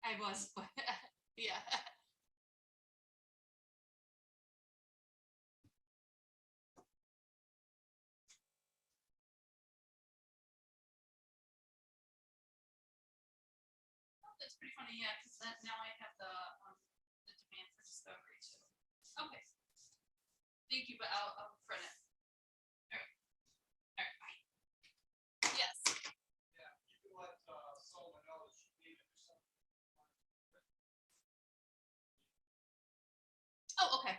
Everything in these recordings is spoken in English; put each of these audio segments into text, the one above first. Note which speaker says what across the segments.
Speaker 1: I was, but yeah. That's pretty funny, yeah, because now I have the demand for discovery too. Okay. Thank you, but I'll print it. All right. All right, bye. Yes.
Speaker 2: Yeah, you can let Solomon know that she needed or something.
Speaker 1: Oh, okay.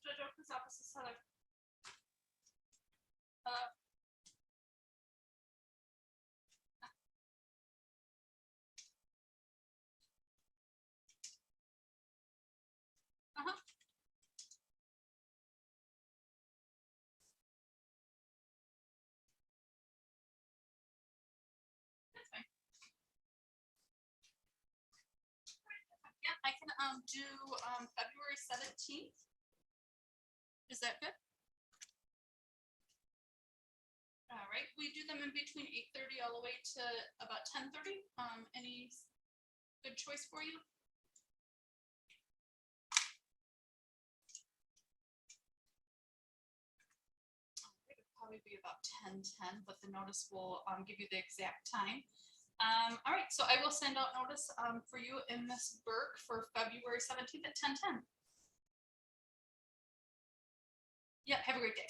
Speaker 1: Judge Oakley's office is Heather. Uh-huh. That's fine. Yeah, I can do February 17th. Is that good? All right, we do them in between 8:30 all the way to about 10:30. Any good choice for you? It would probably be about 10:10, but the notice will give you the exact time. All right, so I will send out notice for you and Miss Burke for February 17th at 10:10. Yeah, have a great day.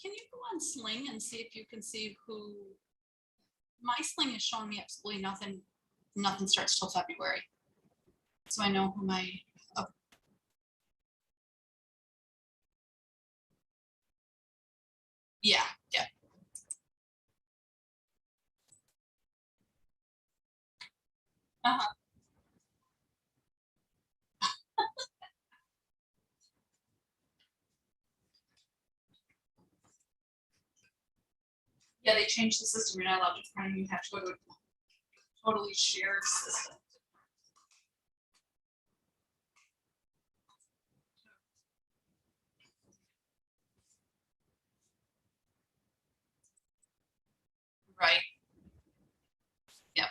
Speaker 1: Can you go on Sling and see if you can see who? My Sling is showing me absolutely nothing. Nothing starts till February. So I know who my. Oh, yeah, yeah. Uh-huh. Yeah, they changed the system. You're not allowed to print. You have to go to a totally shared system. Right. Yep.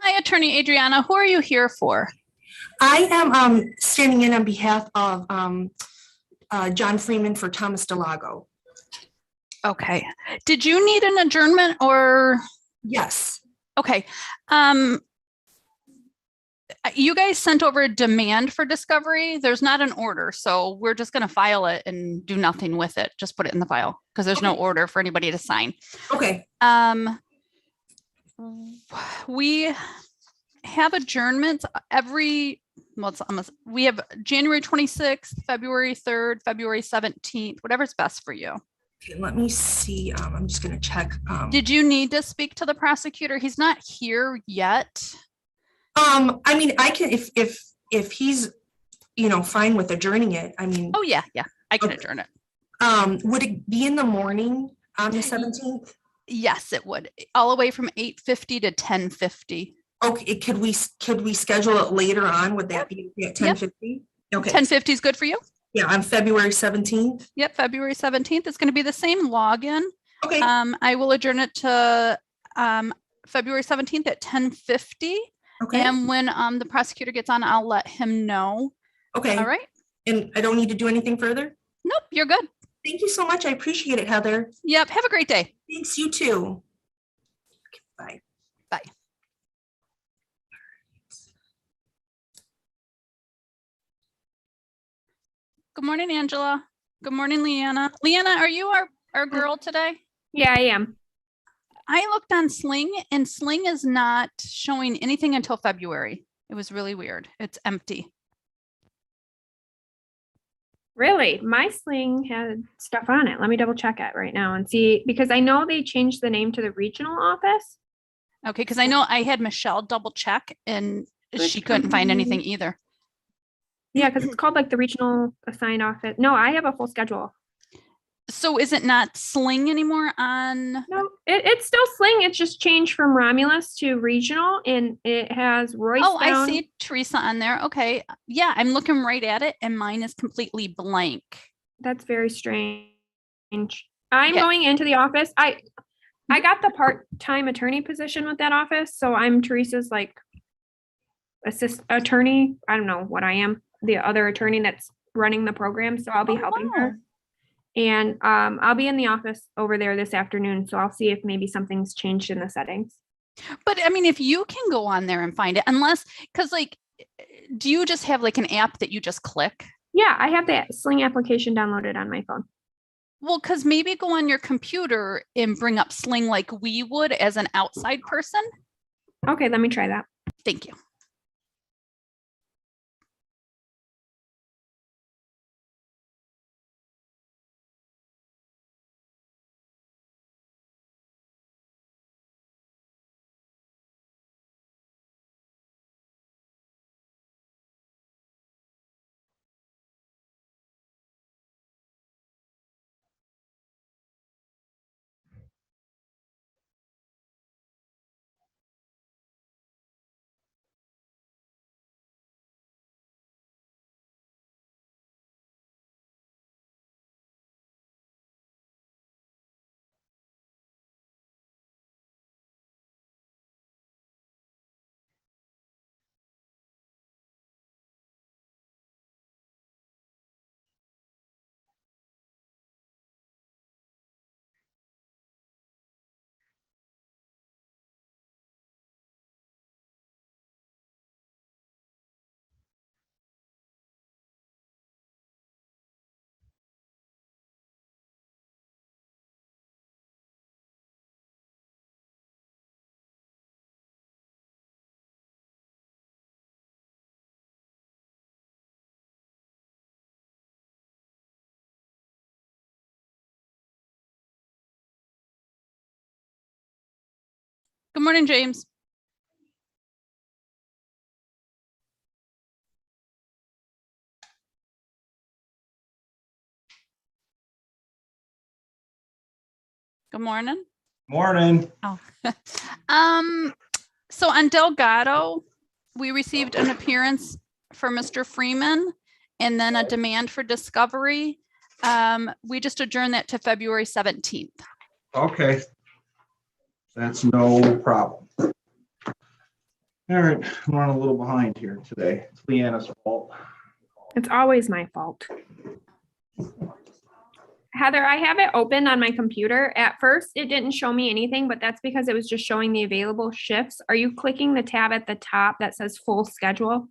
Speaker 1: Hi, Attorney Adriana. Who are you here for?
Speaker 3: I am standing in on behalf of John Freeman for Thomas Delago.
Speaker 1: Okay. Did you need an adjournment or?
Speaker 3: Yes.
Speaker 1: Okay. You guys sent over a demand for discovery. There's not an order, so we're just going to file it and do nothing with it. Just put it in the file because there's no
Speaker 3: Okay.
Speaker 1: order for anybody to sign.
Speaker 3: Okay.
Speaker 1: We have adjournments we have January 26th, February 3rd, February 17th, whatever's best for you.
Speaker 3: Okay, let me see. I'm just going to check.
Speaker 1: Did you need to speak to the prosecutor? He's not here yet.
Speaker 3: I mean, I can if he's fine with adjourning it. I mean,
Speaker 1: Oh yeah, I can
Speaker 3: Okay.
Speaker 1: adjourn it.
Speaker 3: Would it be in the morning on the 17th?
Speaker 1: Yes, it would. All the way from 8:50 to 10:50.
Speaker 3: Okay, could we schedule it later on? Would that be at 10:50? Okay.
Speaker 1: 10:50 is good for you?
Speaker 3: Yeah, on February 17th.
Speaker 1: Yep, February 17th. It's going to be the same login.
Speaker 3: Okay.
Speaker 1: I will adjourn it to February 17th at 10:50.
Speaker 3: Okay.
Speaker 1: And when the prosecutor gets on, I'll let him know.
Speaker 3: Okay.
Speaker 1: All right.
Speaker 3: And I don't need to do anything further?
Speaker 1: Nope, you're good.
Speaker 3: Thank you so much. I appreciate it, Heather.
Speaker 1: Yep. Have a great day.
Speaker 3: Thanks, you too. Okay, bye.
Speaker 1: Bye. Good morning, Angela. Good morning, Leanna. Leanna, are you our girl today?
Speaker 4: Yeah, I am.
Speaker 1: I looked on Sling and Sling is not showing anything until February. It was really weird. It's empty.
Speaker 4: Really? My Sling had stuff on it. Let me double check it right now and see, because I know they changed the name to the regional office.
Speaker 1: Okay, because I know I had Michelle double check and she couldn't find anything either.
Speaker 4: Yeah, because it's called like the regional assigned office. No, I have a full schedule.
Speaker 1: So is it not Sling anymore on?
Speaker 4: No, it's still Sling. It's just changed from Romulus to regional, and it has Royce.
Speaker 1: Oh, I see Teresa on there. Okay. Yeah, I'm looking right at it and mine is completely blank.
Speaker 4: That's very strange. I'm
Speaker 1: Okay.
Speaker 4: going into the office. I got the part-time attorney position with that office, so I'm Teresa's like assist attorney. I don't know what I am, the other attorney that's running the program, so I'll be helping her. And I'll be in the office over there this afternoon, so I'll see if maybe something's changed in the settings.
Speaker 1: But I mean, if you can go on there and find it, unless, because like, do you just have like an app that you just click?
Speaker 4: Yeah, I have that Sling application downloaded on my phone.
Speaker 1: Well, because maybe go on your computer and bring up Sling like we would as an outside person.
Speaker 4: Okay, let me try that.
Speaker 1: Thank you. Good morning, James. Good morning.
Speaker 2: Morning.
Speaker 1: Oh, so on Delgado, we received an appearance for Mr. Freeman and then a demand for discovery. We just adjourned that to February 17th.
Speaker 2: Okay. That's no problem.
Speaker 5: All right, I'm running a little behind here today. It's Leanna's fault.
Speaker 4: It's always my fault. Heather, I have it open on my computer. At first, it didn't show me anything, but that's because it was just showing the available shifts. Are you clicking the tab at the top that says full schedule?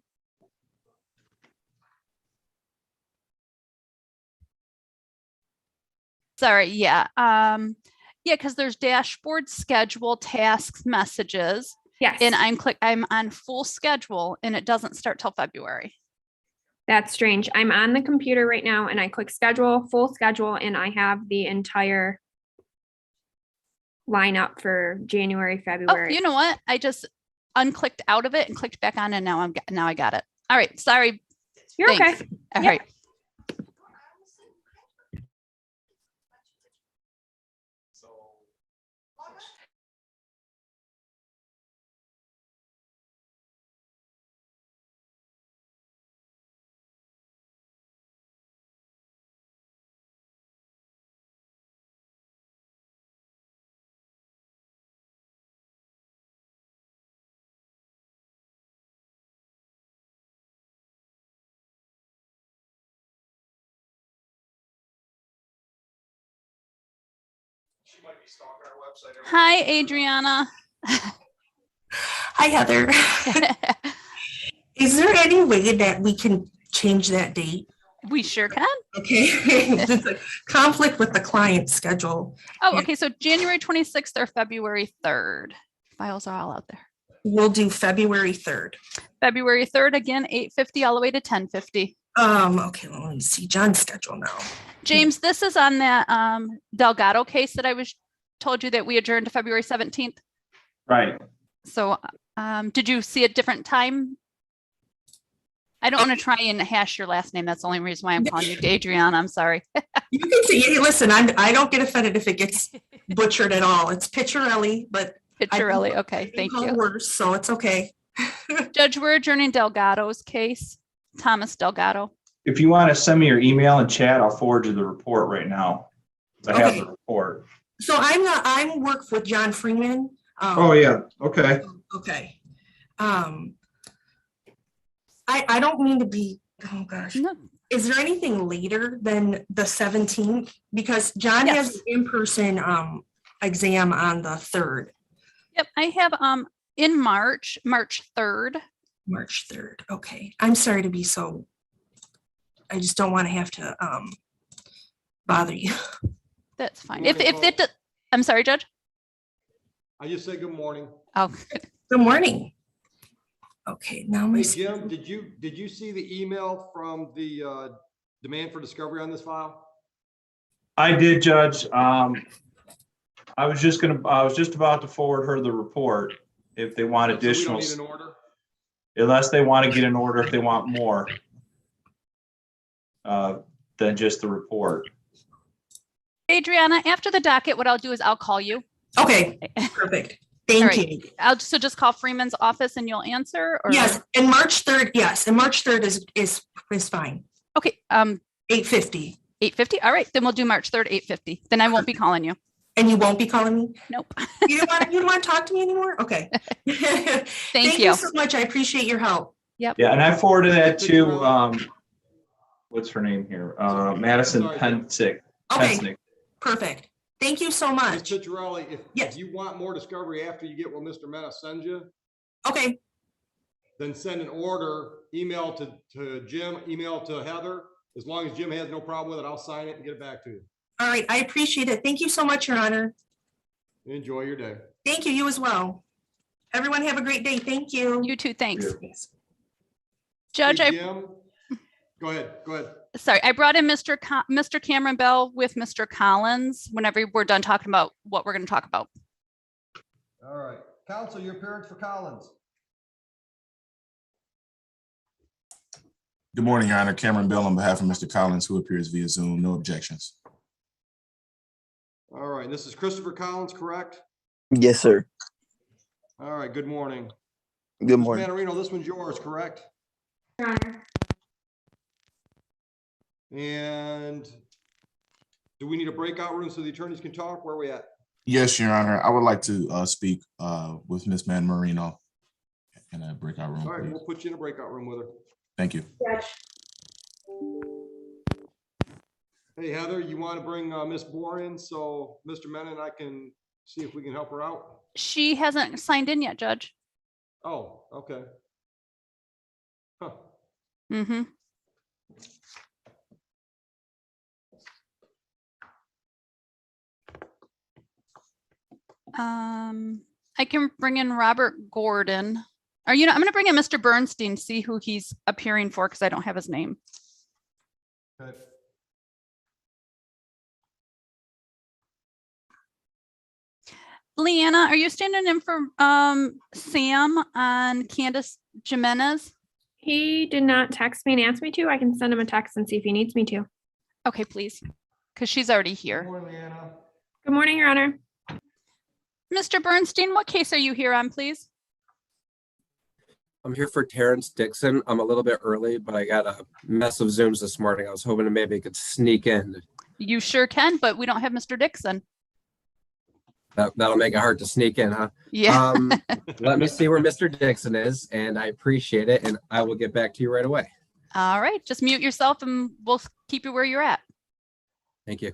Speaker 6: Sorry, yeah. Yeah, because there's dashboard, schedule, tasks, messages,
Speaker 4: Yes,
Speaker 6: and I'm on full schedule and it doesn't start till February.
Speaker 4: that's strange. I'm on the computer right now and I click schedule, full schedule, and I have the entire lineup for January,
Speaker 6: Oh,
Speaker 4: February.
Speaker 6: you know what? I just unclicked out of it and clicked back on and now I got it. All right, sorry.
Speaker 4: You're okay.
Speaker 6: Thanks. All
Speaker 4: Yep.
Speaker 6: right.
Speaker 2: She might be stalking our website.
Speaker 6: Hi, Adriana.
Speaker 3: Hi, Heather. Is there any way that we can change that date?
Speaker 6: We sure can.
Speaker 3: Okay, it's a conflict with the client schedule.
Speaker 6: Oh,
Speaker 3: Yeah.
Speaker 6: okay. So January 26th or February 3rd. Files are all out there.
Speaker 3: We'll do February 3rd.
Speaker 6: February 3rd, again, 8:50 all the way to 10:50.
Speaker 3: Okay, well, let me see John's schedule now.
Speaker 6: James, this is on that Delgado case that I told you that we adjourned to February 17th.
Speaker 5: Right.
Speaker 6: So did you see a different time? I don't want to try and hash your last name. That's the only reason why I'm calling you Adriana. I'm sorry.
Speaker 3: You can say, hey, listen, I don't get offended if it gets butchered at all. It's Picciarelli, but
Speaker 6: Picciarelli. Okay,
Speaker 3: I can
Speaker 6: thank
Speaker 3: call
Speaker 6: you.
Speaker 3: worse, so it's okay.
Speaker 6: Judge, we're adjourning Delgado's case. Thomas Delgado.
Speaker 5: If you want to send me your email and chat, I'll forward you the report right now. I have
Speaker 3: Okay.
Speaker 5: the report.
Speaker 3: So I'm work with John Freeman.
Speaker 5: Oh, yeah. Okay.
Speaker 3: Okay. I don't mean to be, oh gosh.
Speaker 6: No.
Speaker 3: Is there anything later than the 17th? Because John has
Speaker 6: Yes.
Speaker 3: an in-person exam on the 3rd,
Speaker 6: Yep, I have in March 3rd.
Speaker 3: March 3rd. Okay. I'm sorry to be so, I just don't want to have to bother you.
Speaker 6: That's fine.
Speaker 2: Morning,
Speaker 6: If
Speaker 2: folks.
Speaker 6: it, I'm sorry, Judge.
Speaker 2: I just said good morning.
Speaker 6: Oh,
Speaker 3: Good morning. Okay, now my,
Speaker 2: Hey, Jim, did you see the email from the demand for discovery on this file?
Speaker 5: I did, Judge. I was just about to forward her the report if they want
Speaker 2: So we don't
Speaker 5: additional,
Speaker 2: need an order?
Speaker 5: unless they want to get an order, if they want more than just the report.
Speaker 6: Adriana, after the docket, what I'll do is I'll call you.
Speaker 3: okay, perfect.
Speaker 6: All
Speaker 3: Thank
Speaker 6: right.
Speaker 3: you.
Speaker 6: So just call Freeman's office and you'll answer? Or?
Speaker 3: Yes, and March 3rd, yes, and March 3rd is fine.
Speaker 6: Okay,
Speaker 3: 8:50.
Speaker 6: 8:50. All right, then we'll do March 3rd, 8:50. Then I won't be calling you.
Speaker 3: And you won't be calling me?
Speaker 6: Nope.
Speaker 3: You don't want to talk to me anymore? Okay.
Speaker 6: Thank you.
Speaker 3: so much. I appreciate your help.
Speaker 5: Yeah, and I forwarded that to, what's her name here? Madison
Speaker 2: Sorry,
Speaker 5: Pensick.
Speaker 3: Okay,
Speaker 5: Pensnick.
Speaker 3: perfect. Thank you so
Speaker 2: Ms.
Speaker 3: much.
Speaker 2: Picciarelli, if
Speaker 3: Yes.
Speaker 2: you want more discovery after you get what Mr. Mena sends you,
Speaker 3: Okay,
Speaker 2: then send an order, email to Jim, email to Heather. As long as Jim has no problem with it, I'll sign it and get it back to you.
Speaker 3: all right. I appreciate it. Thank you so much, Your Honor.
Speaker 2: Enjoy your day.
Speaker 3: Thank you. You as well. Everyone have a great day. Thank you.
Speaker 6: You too. Thanks.
Speaker 5: Yeah.
Speaker 6: Judge,
Speaker 2: Hey, Jim, go ahead.
Speaker 6: sorry, I brought in Mr. Cameron Bell with Mr. Collins whenever we're done talking about what we're going to talk about.
Speaker 2: All right. Counsel, your appearance for Collins.
Speaker 7: Good morning, Your Honor. Cameron Bell on behalf of Mr. Collins, who appears via Zoom. No objections.
Speaker 2: All right. And this is Christopher Collins, correct?
Speaker 8: Yes, sir.
Speaker 2: All right. Good morning.
Speaker 8: Good
Speaker 2: Mr.
Speaker 8: morning.
Speaker 2: Manarino, this one's yours, correct?
Speaker 4: Your Honor.
Speaker 2: And do we need a breakout room so the attorneys can talk? Where are we at?
Speaker 7: Yes, Your Honor. I would like to speak with Ms. Marino in a breakout room,
Speaker 2: All right,
Speaker 7: please.
Speaker 2: we'll put you in a breakout room with her.
Speaker 7: Thank you.
Speaker 2: Hey, Heather, you want to bring Miss Bohr in so Mr. Menon and I can see if we can help her out?
Speaker 6: She hasn't signed in yet, Judge.
Speaker 2: Oh, okay. Huh.
Speaker 6: Mm-hmm. I can bring in Robert Gordon. Or, I'm going to bring in Mr. Bernstein, see who he's appearing for, because I don't have his name.
Speaker 2: Okay.
Speaker 6: Leanna, are you standing in for Sam on Candace Jimenez?
Speaker 4: He did not text me and ask me to. I can send him a text and see if he needs me to.
Speaker 6: Okay, please, because she's already
Speaker 2: Good
Speaker 6: here.
Speaker 2: morning, Leanna.
Speaker 4: Good morning, Your Honor.
Speaker 6: Mr. Bernstein, what case are you here on, please?
Speaker 8: I'm here for Terrence Dixon. I'm a little bit early, but I got a mess of Zooms this morning. I was hoping to maybe could sneak in.
Speaker 6: You sure can, but we don't have Mr. Dixon.
Speaker 8: That'll make it hard to sneak in, huh?
Speaker 6: Yeah.
Speaker 8: Let me see where Mr. Dixon is, and I appreciate it, and I will get back to you right away.
Speaker 6: All right, just mute yourself and we'll keep you where you're at.
Speaker 8: Thank you.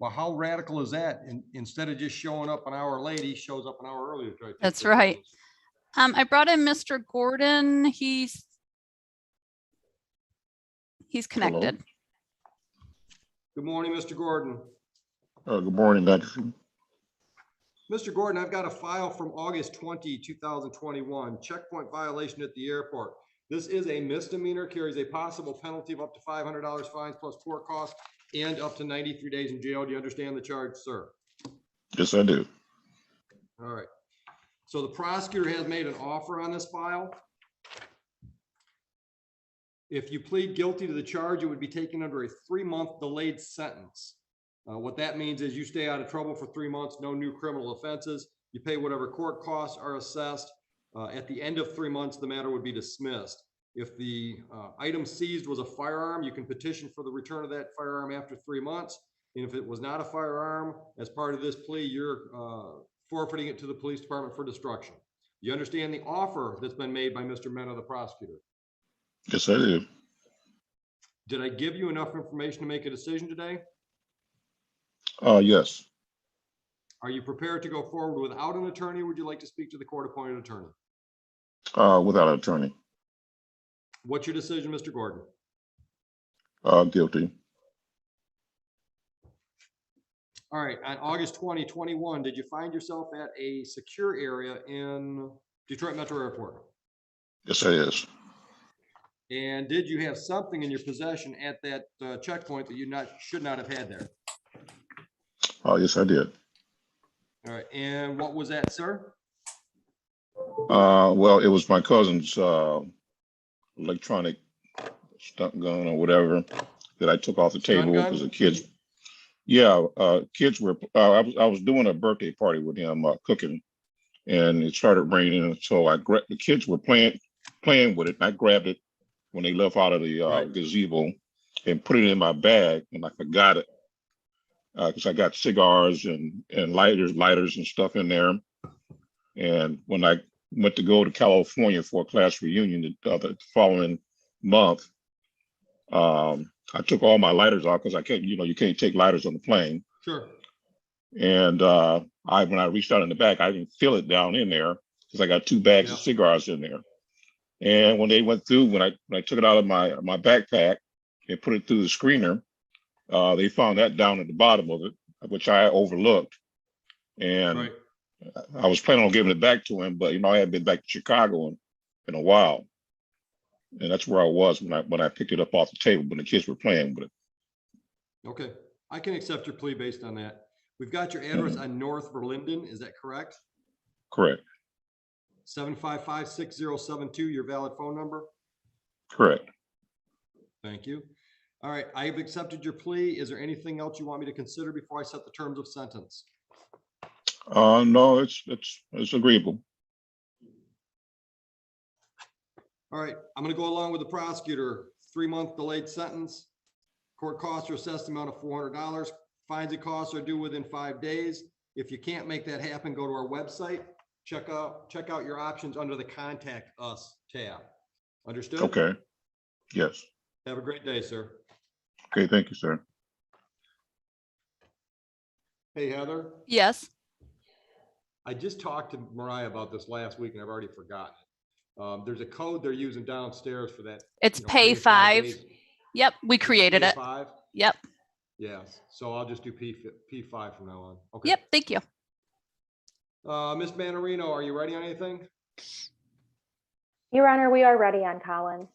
Speaker 2: Well, how radical is that? Instead of just showing up an hour late, he shows up an hour earlier. to try to take
Speaker 6: That's
Speaker 2: care of
Speaker 6: right.
Speaker 2: business.
Speaker 6: I brought in Mr. Gordon. He's connected.
Speaker 2: Good morning, Mr. Gordon.
Speaker 9: Good morning, Dr.
Speaker 2: Mr. Gordon, I've got a file from August 20, 2021, checkpoint violation at the airport. This is a misdemeanor, carries a possible penalty of up to $500 fines plus court costs and up to 93 days in jail. Do you understand the charge, sir?
Speaker 9: Yes, I do.
Speaker 2: All right. So the prosecutor has made an offer on this file. If you plead guilty to the charge, it would be taken under a 3-month delayed sentence. What that means is you stay out of trouble for 3 months, no new criminal offenses. You pay whatever court costs are assessed. At the end of 3 months, the matter would be dismissed. If the item seized was a firearm, you can petition for the return of that firearm after 3 months. And if it was not a firearm, as part of this plea, you're forfeiting it to the police department for destruction. You understand the offer that's been made by Mr. Mena, the prosecutor?
Speaker 9: Yes, I do.
Speaker 2: Did I give you enough information to make a decision today?
Speaker 9: Yes.
Speaker 2: Are you prepared to go forward without an attorney, or would you like to speak to the court-appointed attorney?
Speaker 9: Without an attorney.
Speaker 2: What's your decision, Mr. Gordon?
Speaker 9: Guilty.
Speaker 2: All right, on August 2021, did you find yourself at a secure area in Detroit Metro Airport?
Speaker 9: Yes, it is.
Speaker 2: And did you have something in your possession at that checkpoint that you should not have had there?
Speaker 9: Yes, I did.
Speaker 2: All right, and what was that, sir?
Speaker 9: Well, it was my cousin's electronic stunt gun or whatever that I took off the
Speaker 2: Stun
Speaker 9: table
Speaker 2: gun?
Speaker 9: because the kids. Yeah, kids were. I was doing a birthday party with him, cooking, and it started raining. So I grabbed the kids were playing with it. And I grabbed it when they left out of the
Speaker 2: Right.
Speaker 9: gazebo and put it in my bag, and I forgot it because I got cigars and lighters and stuff in there. And when I went to go to California for a class reunion the following month, I took all my lighters off because I can't, you can't take lighters on the plane.
Speaker 2: Sure.
Speaker 9: And when I reached out in the back, I didn't feel it down in there because I got 2 bags of cigars in there. And when they went through, when I took it out of my backpack and put it through the screener, they found that down at the bottom of it, which I overlooked. And
Speaker 2: Right.
Speaker 9: I was planning on giving it back to him, but I hadn't been back to Chicago in a while. And that's where I was when I picked it up off the table when the kids were playing with it.
Speaker 2: Okay, I can accept your plea based on that. We've got your address on North Verlinden, is that correct?
Speaker 9: Correct.
Speaker 2: 755-6072, your valid phone number?
Speaker 9: Correct.
Speaker 2: Thank you. All right, I have accepted your plea. Is there anything else you want me to consider before I set the terms of sentence?
Speaker 9: No, it's agreeable.
Speaker 2: All right, I'm gonna go along with the prosecutor. 3-month delayed sentence. Court costs are assessed the amount of $400. Fines and costs are due within 5 days. If you can't make that happen, go to our website. Check out your options under the Contact Us tab. Understood?
Speaker 9: Okay. Yes.
Speaker 2: Have a great day, sir.
Speaker 9: Okay, thank you, sir.
Speaker 2: Hey, Heather,
Speaker 6: Yes.
Speaker 2: I just talked to Mariah about this last week and I've already forgotten it. There's a code they're using downstairs for that.
Speaker 6: It's
Speaker 2: you know,
Speaker 6: pay
Speaker 2: in 5
Speaker 6: 5.
Speaker 2: days.
Speaker 6: Yep, we created
Speaker 2: Pay
Speaker 6: it.
Speaker 2: 5?
Speaker 6: Yep.
Speaker 2: Yes, so I'll just do P5 from now on. Okay.
Speaker 6: Yep, thank you.
Speaker 2: Ms. Manarino, are you ready on anything?
Speaker 10: Your Honor, we are ready on Collins.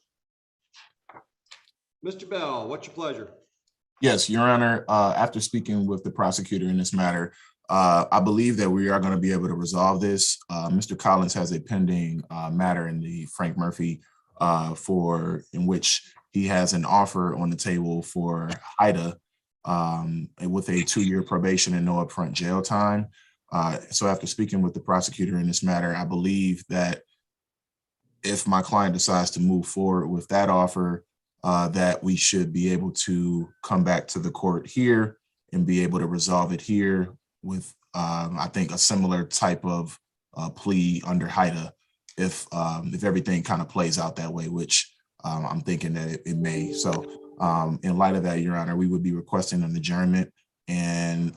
Speaker 2: Mr. Bell, what's your pleasure?
Speaker 7: Yes, Your Honor, after speaking with the prosecutor in this matter, I believe that we are going to be able to resolve this. Mr. Collins has a pending matter in the Frank Murphy in which he has an offer on the table for HIDA with a 2-year probation and no upfront jail time. So after speaking with the prosecutor in this matter, I believe that if my client decides to move forward with that offer, that we should be able to come back to the court here and be able to resolve it here with, I think, a similar type of plea under HIDA if everything kind of plays out that way, which I'm thinking that it may. So in light of that, Your Honor, we would be requesting an adjournment and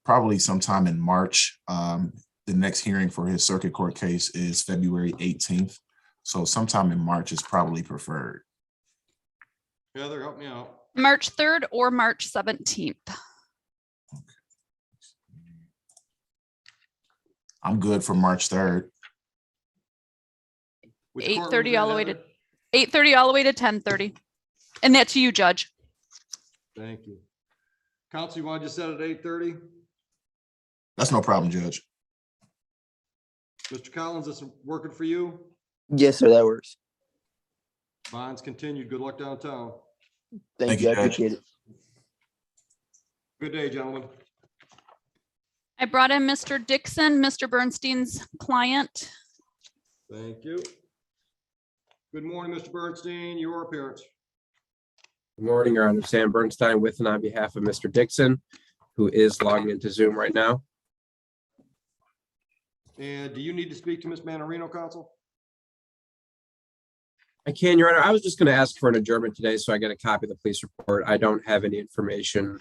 Speaker 7: probably sometime in March. The next hearing for his circuit court case is February 18th. So sometime in March is probably preferred.
Speaker 2: Heather, help me out.
Speaker 6: March 3rd or March 17th.
Speaker 7: I'm good for March 3rd.
Speaker 2: Which courtroom is
Speaker 6: 8:30
Speaker 2: that,
Speaker 6: all the way to
Speaker 2: Heather?
Speaker 6: 8:30 all the way to 10:30. And that's you, Judge.
Speaker 2: Thank you. Counsel, you want to just set it at 8:30?
Speaker 7: That's no problem, Judge.
Speaker 2: Mr. Collins, this working for you?
Speaker 11: Yes, sir, that works.
Speaker 2: Bonds continued. Good luck downtown.
Speaker 11: Thank you. I
Speaker 7: Judge.
Speaker 11: appreciate it.
Speaker 2: Good day, gentlemen.
Speaker 6: I brought in Mr. Dixon, Mr. Bernstein's client.
Speaker 2: Thank you. Good morning, Mr. Bernstein. Your appearance.
Speaker 8: Good morning, Your Honor. Sam Bernstein with and on behalf of Mr. Dixon, who is logging into Zoom right now.
Speaker 2: And do you need to speak to Ms. Manarino, counsel?
Speaker 8: I can, Your Honor. I was just going to ask for an adjournment today so I get a copy of the police report. I don't have any information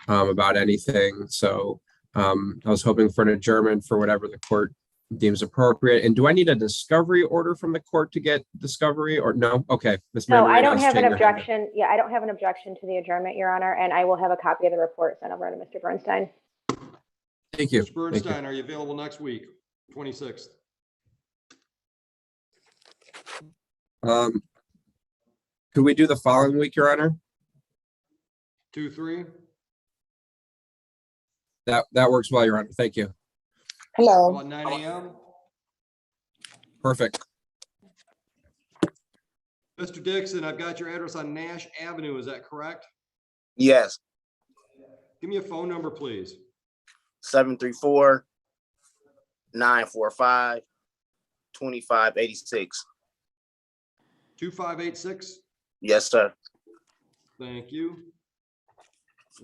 Speaker 8: about anything. So I was hoping for an adjournment for whatever the court deems appropriate. And do I need a discovery order from the court to get discovery or no? Okay. Ms.
Speaker 10: No, I
Speaker 8: Manarino,
Speaker 10: don't
Speaker 8: let's
Speaker 10: have an
Speaker 8: take your hand.
Speaker 10: objection. Yeah, I don't have an objection to the adjournment, Your Honor, and I will have a copy of the report sent over to Mr. Bernstein.
Speaker 8: Thank you.
Speaker 2: Mr.
Speaker 8: Thank you.
Speaker 2: Bernstein, are you available next week, 26th?
Speaker 8: Could we do the following week, Your Honor?
Speaker 2: 2, 3?
Speaker 8: That works well, Your Honor. Thank you.
Speaker 2: How about 9 a.m.?
Speaker 8: Perfect.
Speaker 2: Mr. Dixon, I've got your address on Nash Avenue. Is that correct?
Speaker 11: Yes,
Speaker 2: Give me a phone number, please.
Speaker 11: 734-945-2586.
Speaker 2: 2586?
Speaker 11: Yes, sir.
Speaker 2: Thank you.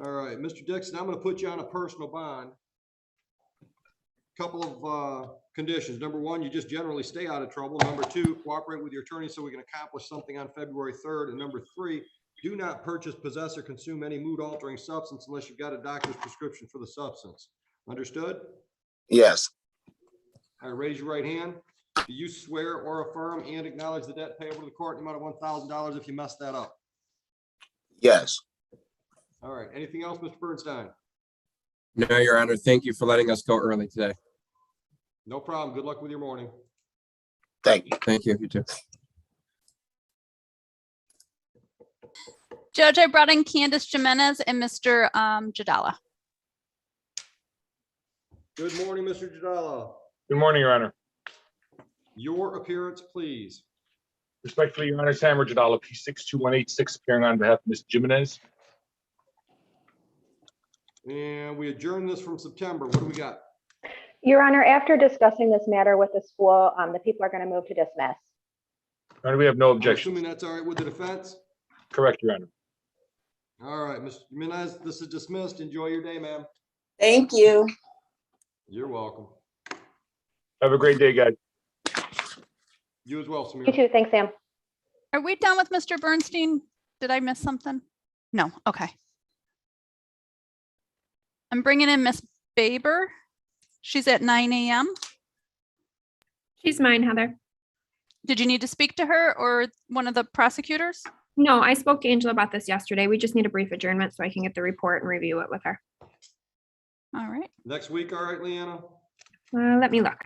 Speaker 2: All right, Mr. Dixon, I'm going to put you on a personal bond. Couple of conditions. Number one, you just generally stay out of trouble. Number two, cooperate with your attorney so we can accomplish something on February 3rd. And number three, do not purchase, possess, or consume any mood-altering substance unless you've got a doctor's prescription for the substance. Understood?
Speaker 11: Yes,
Speaker 2: All right, raise your right hand. Do you swear or affirm and acknowledge the debt payable to the court in the amount of $1,000 if you mess that up?
Speaker 11: yes.
Speaker 2: All right, anything else, Mr. Bernstein?
Speaker 8: No, Your Honor. Thank you for letting us go early today.
Speaker 2: No problem. Good luck with your morning.
Speaker 11: Thank you.
Speaker 8: Thank you. You too.
Speaker 6: Judge, I brought in Candace Jimenez and Mr. Jadala.
Speaker 2: Good morning, Mr. Jadala.
Speaker 12: Good morning, Your Honor.
Speaker 2: Your appearance, please.
Speaker 12: Respectfully, Your Honor, Sam Jadala, P62186, appearing on behalf of Ms. Jimenez.
Speaker 2: And we adjourn this from September. What do we got?
Speaker 10: Your Honor, after discussing this matter with the school, the people are going to move to dismiss.
Speaker 12: Your Honor, we have no
Speaker 2: I'm
Speaker 12: objection.
Speaker 2: assuming that's all right with the defense?
Speaker 12: Correct, Your Honor.
Speaker 2: All right, Mr. Jimenez, this is dismissed. Enjoy your day, ma'am.
Speaker 13: Thank you.
Speaker 2: You're welcome.
Speaker 12: Have a great day, guys.
Speaker 2: You as well,
Speaker 10: You
Speaker 2: Samir.
Speaker 10: too. Thanks, Sam.
Speaker 6: Are we done with Mr. Bernstein? Did I miss something? No, okay. I'm bringing in Miss Baber. She's at 9 a.m.
Speaker 4: She's mine, Heather.
Speaker 6: Did you need to speak to her or one of the prosecutors?
Speaker 4: No, I spoke to Angela about this yesterday. We just need a brief adjournment so I can get the report and review it with her.
Speaker 6: All right.
Speaker 2: Next week, all right, Leanna?
Speaker 4: Let me look.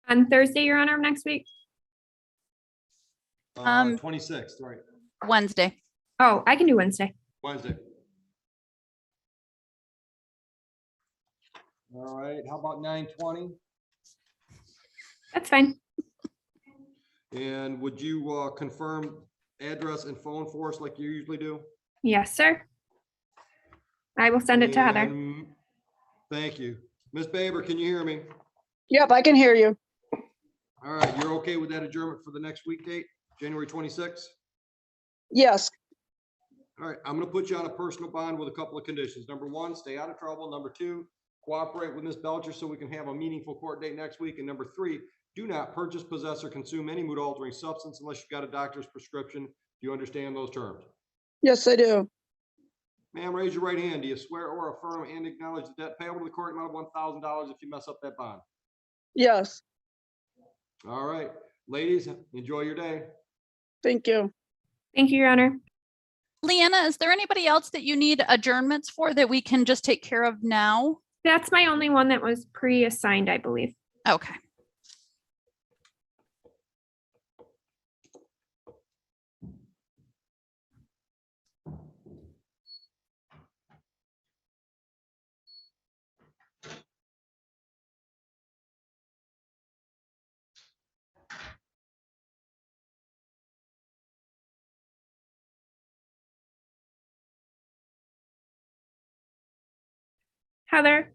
Speaker 4: On Thursday, Your Honor, of next week?
Speaker 2: 26th, right?
Speaker 6: Wednesday.
Speaker 4: Oh, I can do Wednesday.
Speaker 2: Wednesday. All right, how about 9:20?
Speaker 4: That's fine.
Speaker 2: And would you confirm address and phone for us like you usually do?
Speaker 4: Yes, sir. I will send it to Heather.
Speaker 2: And thank you. Ms. Baber, can you hear me?
Speaker 13: Yep, I can hear you.
Speaker 2: All right, you're okay with that adjournment for the next week date, January 26th?
Speaker 13: Yes.
Speaker 2: All right, I'm gonna put you on a personal bond with a couple of conditions. Number one, stay out of trouble. Number two, cooperate with Ms. Belcher so we can have a meaningful court date next week. And number three, do not purchase, possess, or consume any mood altering substance unless you've got a doctor's prescription. Do you understand those terms?
Speaker 13: Yes, I do.
Speaker 2: Ma'am, raise your right hand. Do you swear or affirm and acknowledge the debt payable to the court amount of $1,000 if you mess up that bond?
Speaker 13: Yes.
Speaker 2: All right, ladies, enjoy your day.
Speaker 13: Thank you.
Speaker 4: Thank you, Your Honor.
Speaker 6: Leanna, is there anybody else that you need adjournments for that we can just take care of now?
Speaker 4: That's my only one that was pre-assigned, I believe.
Speaker 6: Okay.
Speaker 4: Heather?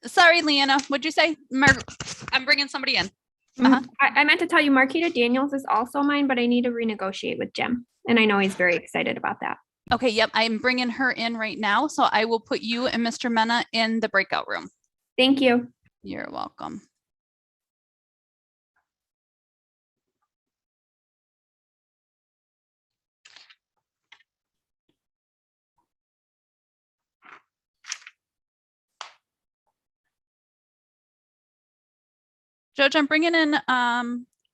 Speaker 6: Sorry, Leanna, what'd you say? I'm bringing somebody in.
Speaker 4: I meant to tell you Marquita Daniels is also mine, but I need to renegotiate with Jim. And I know he's very excited about that.
Speaker 6: Okay, yep, I'm bringing her in right now. So I will put you and Mr. Mena in the breakout room.
Speaker 4: Thank you.
Speaker 6: You're welcome. Judge, I'm bringing in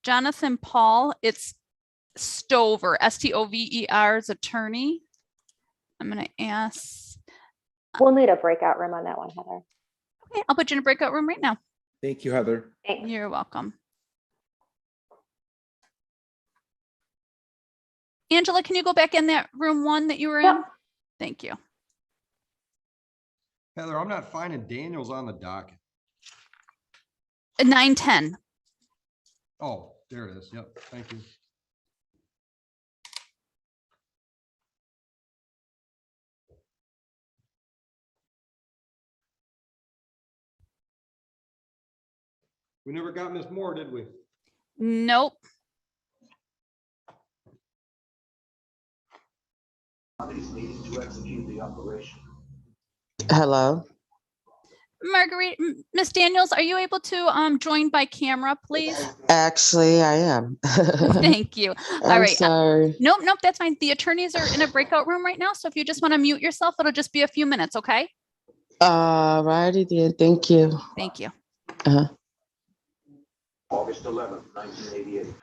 Speaker 6: Jonathan Paul. It's Stover, Stover's attorney. I'm going to ask.
Speaker 10: We'll need a breakout room on that one, Heather.
Speaker 6: Okay, I'll put you in a breakout room right now.
Speaker 8: Thank you, Heather.
Speaker 10: Thanks.
Speaker 6: You're welcome. Angela, can you go back in that room one that you were in?
Speaker 10: Yep.
Speaker 6: Thank you.
Speaker 2: Heather, I'm not finding Daniels on the docket.
Speaker 6: 9:10.
Speaker 2: Oh, there it is. Yep, thank you. We never got Miss Moore, did we?
Speaker 6: Nope.
Speaker 13: Hello.
Speaker 6: Marguerite, Miss Daniels, are you able to join by camera, please?
Speaker 13: Actually, I am.
Speaker 6: Thank you. All
Speaker 13: I'm
Speaker 6: right.
Speaker 13: sorry.
Speaker 6: Nope, that's fine. The attorneys are in a breakout room right now. So if you just want to mute yourself, it'll just be a few minutes, okay?
Speaker 13: All righty then. Thank you.
Speaker 6: Thank you.
Speaker 11: August 11th, 1988.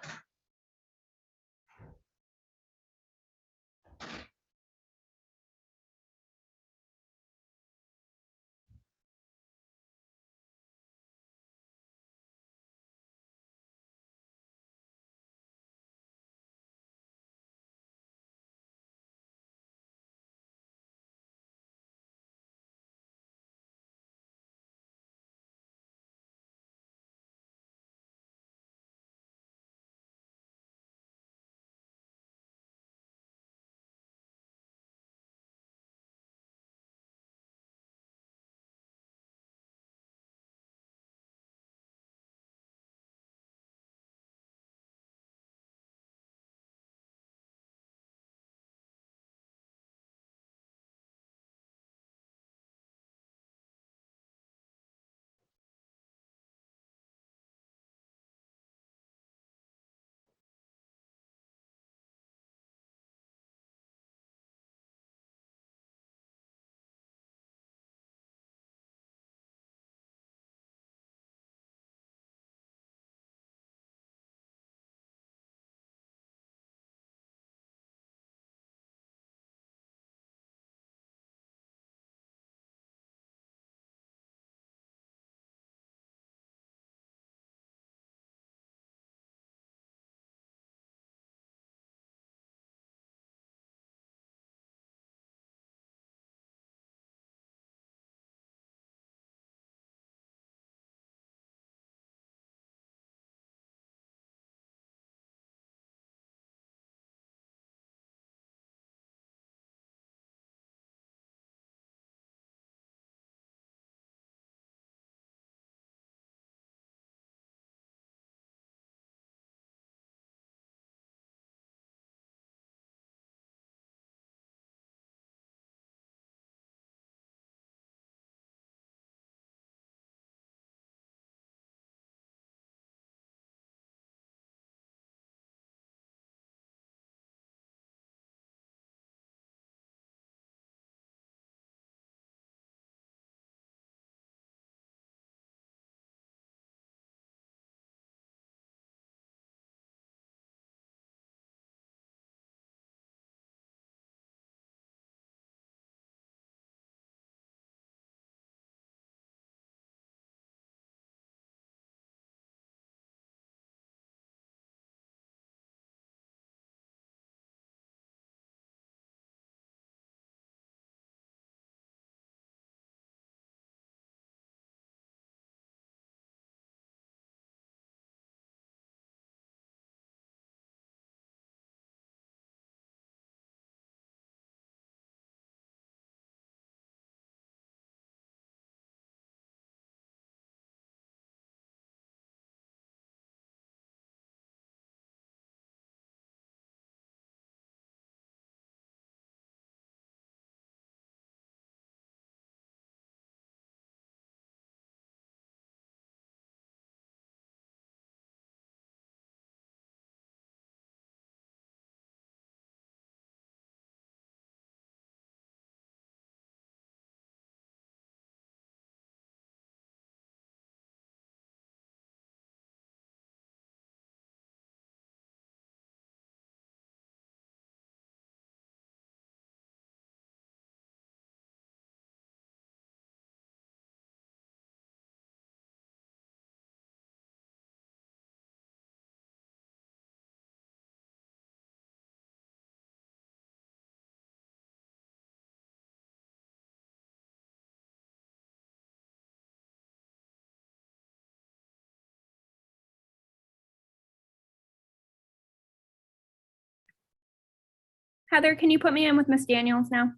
Speaker 4: Heather, can you put me in with Miss Daniels now?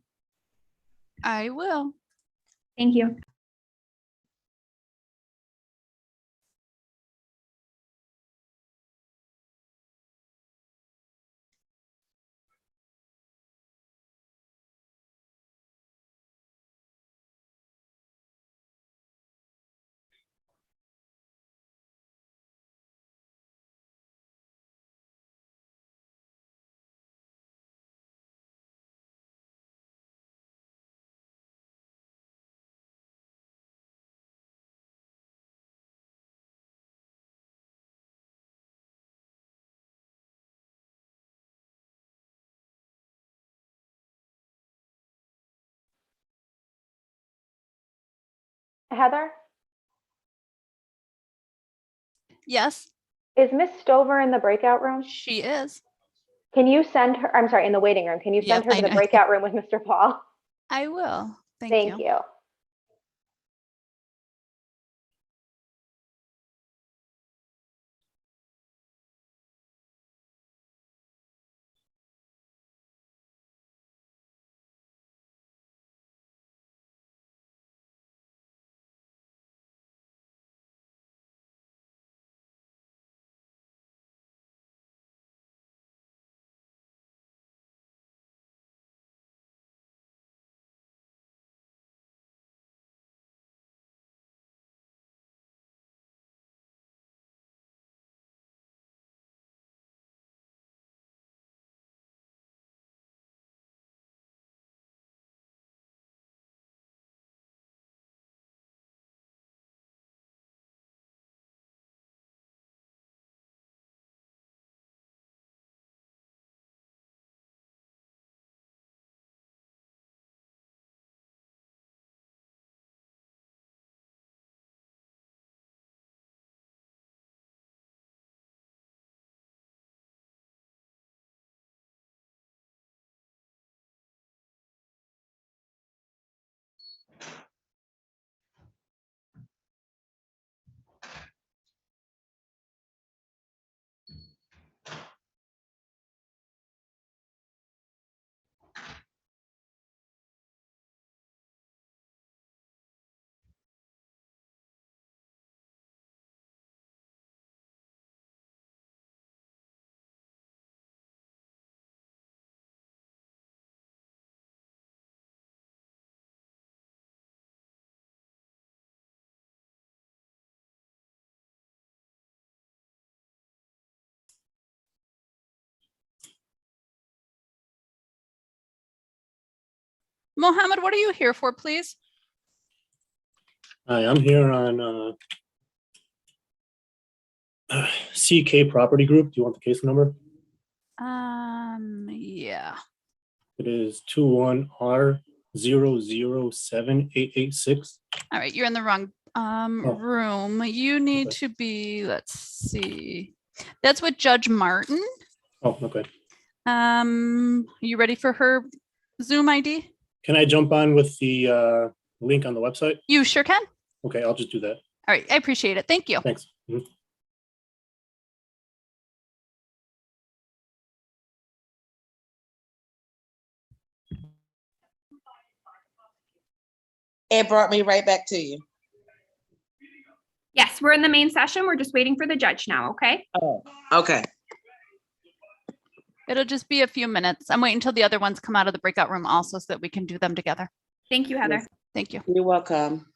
Speaker 6: I will.
Speaker 4: Thank you.
Speaker 10: Heather,
Speaker 6: Yes,
Speaker 10: is Miss Stover in the breakout room?
Speaker 6: she is.
Speaker 10: Can you send her, I'm sorry, in the waiting room, can you
Speaker 6: Yep,
Speaker 10: send her
Speaker 6: I
Speaker 10: to the
Speaker 6: know.
Speaker 10: breakout room with Mr. Paul?
Speaker 6: I will. Thank
Speaker 10: Thank
Speaker 6: you.
Speaker 10: you.
Speaker 6: Mohammed, what are you here for, please?
Speaker 14: Hi, I'm here on CK Property Group. Do you want the case number?
Speaker 6: Yeah.
Speaker 14: It is 21R007886.
Speaker 6: All right, you're in the wrong room. You need to be, let's see. That's with Judge Martin.
Speaker 14: Oh, okay.
Speaker 6: You ready for her Zoom ID?
Speaker 14: Can I jump on with the link on the website?
Speaker 6: You sure can.
Speaker 14: Okay, I'll just do that.
Speaker 6: All right, I appreciate it. Thank you.
Speaker 14: Thanks. Mhm.
Speaker 13: It brought me right back to you.
Speaker 4: Yes, we're in the main session. We're just waiting for the judge now, okay?
Speaker 13: Oh, okay.
Speaker 6: It'll just be a few minutes. I'm waiting until the other ones come out of the breakout room also so that we can do them together.
Speaker 4: Thank you, Heather.
Speaker 6: Thank you.
Speaker 13: You're welcome.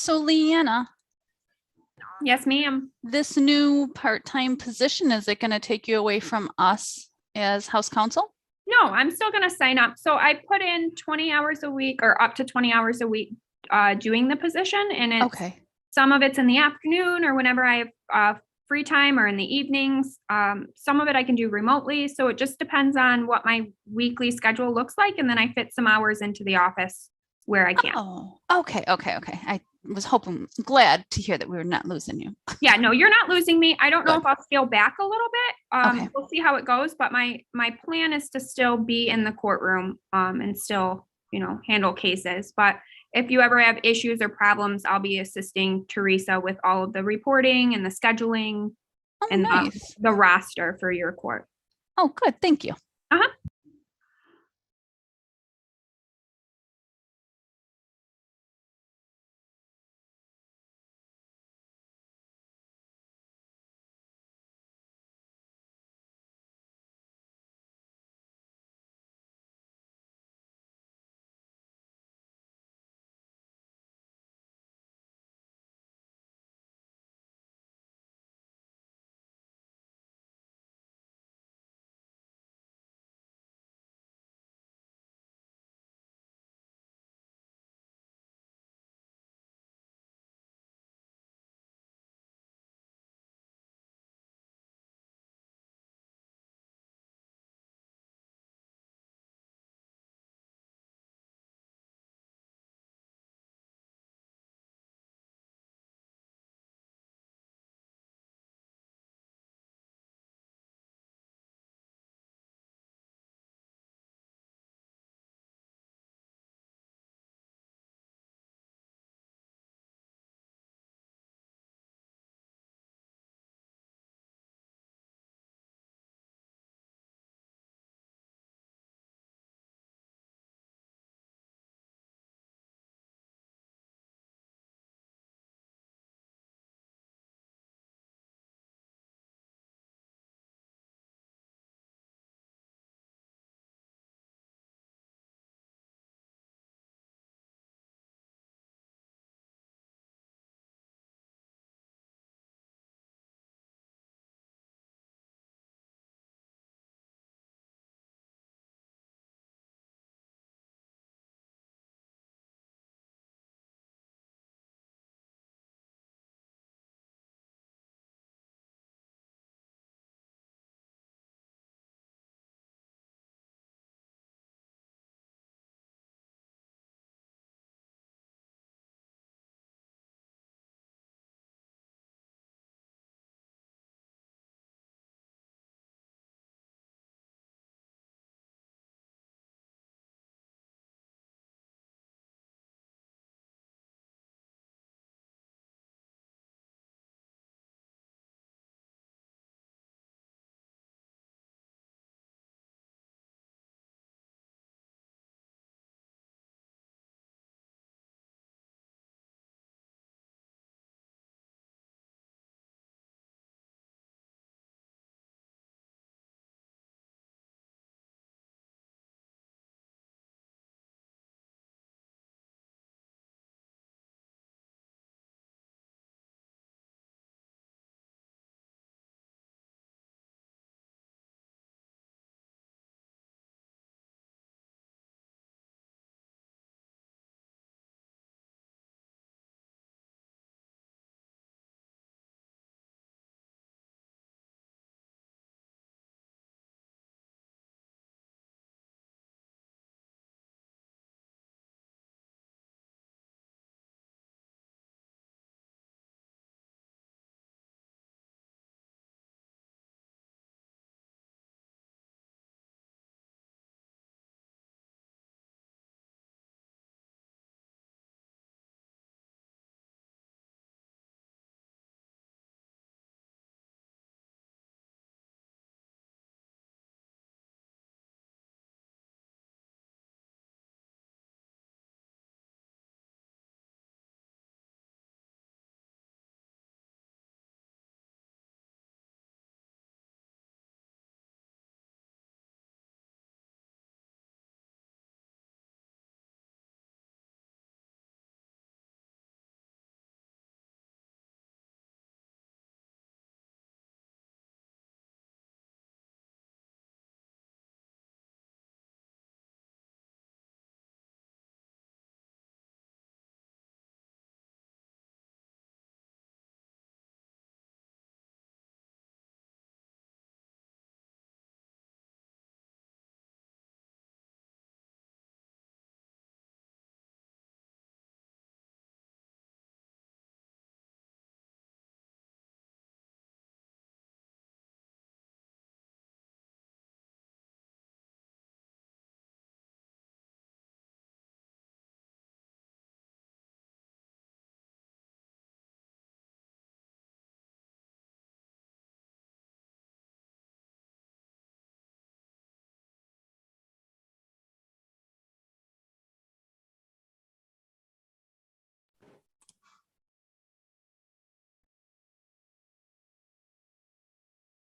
Speaker 6: So Leanna,
Speaker 4: Yes, ma'am.
Speaker 6: this new part-time position, is it going to take you away from us as house counsel?
Speaker 4: No, I'm still gonna sign up. So I put in 20 hours a week or up to 20 hours a week doing the position, and it's
Speaker 6: Okay.
Speaker 4: some of it's in the afternoon or whenever I have free time or in the evenings. Some of it I can do remotely. So it just depends on what my weekly schedule looks like. And then I fit some hours into the office where I can.
Speaker 6: Oh, okay. I was glad to hear that we were not losing you.
Speaker 4: Yeah, no, you're not losing me. I don't know
Speaker 6: Good.
Speaker 4: if I'll scale back a little bit.
Speaker 6: Okay.
Speaker 4: We'll see how it goes, but my plan is to still be in the courtroom and still, handle cases. But if you ever have issues or problems, I'll be assisting Teresa with all of the reporting and the scheduling
Speaker 6: Oh,
Speaker 4: and
Speaker 6: nice.
Speaker 4: the roster for your court.
Speaker 6: Oh, good. Thank you.
Speaker 4: Uh-huh.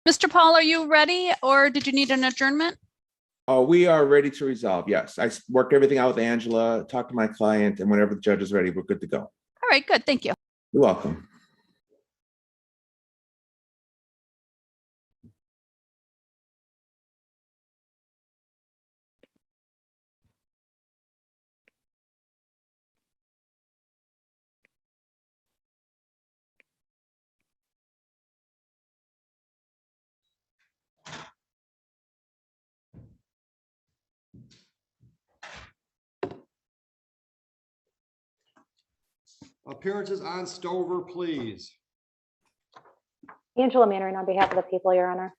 Speaker 6: Mr. Paul, are you ready or did you need an adjournment?
Speaker 15: Oh, we are ready to resolve. Yes, I worked everything out with Angela, talked to my client, and whenever the judge is ready, we're good to go.
Speaker 6: All right, good. Thank you.
Speaker 15: You're welcome.
Speaker 2: Appearances on Stover, please.
Speaker 10: Angela Mannering on behalf of the people, Your Honor.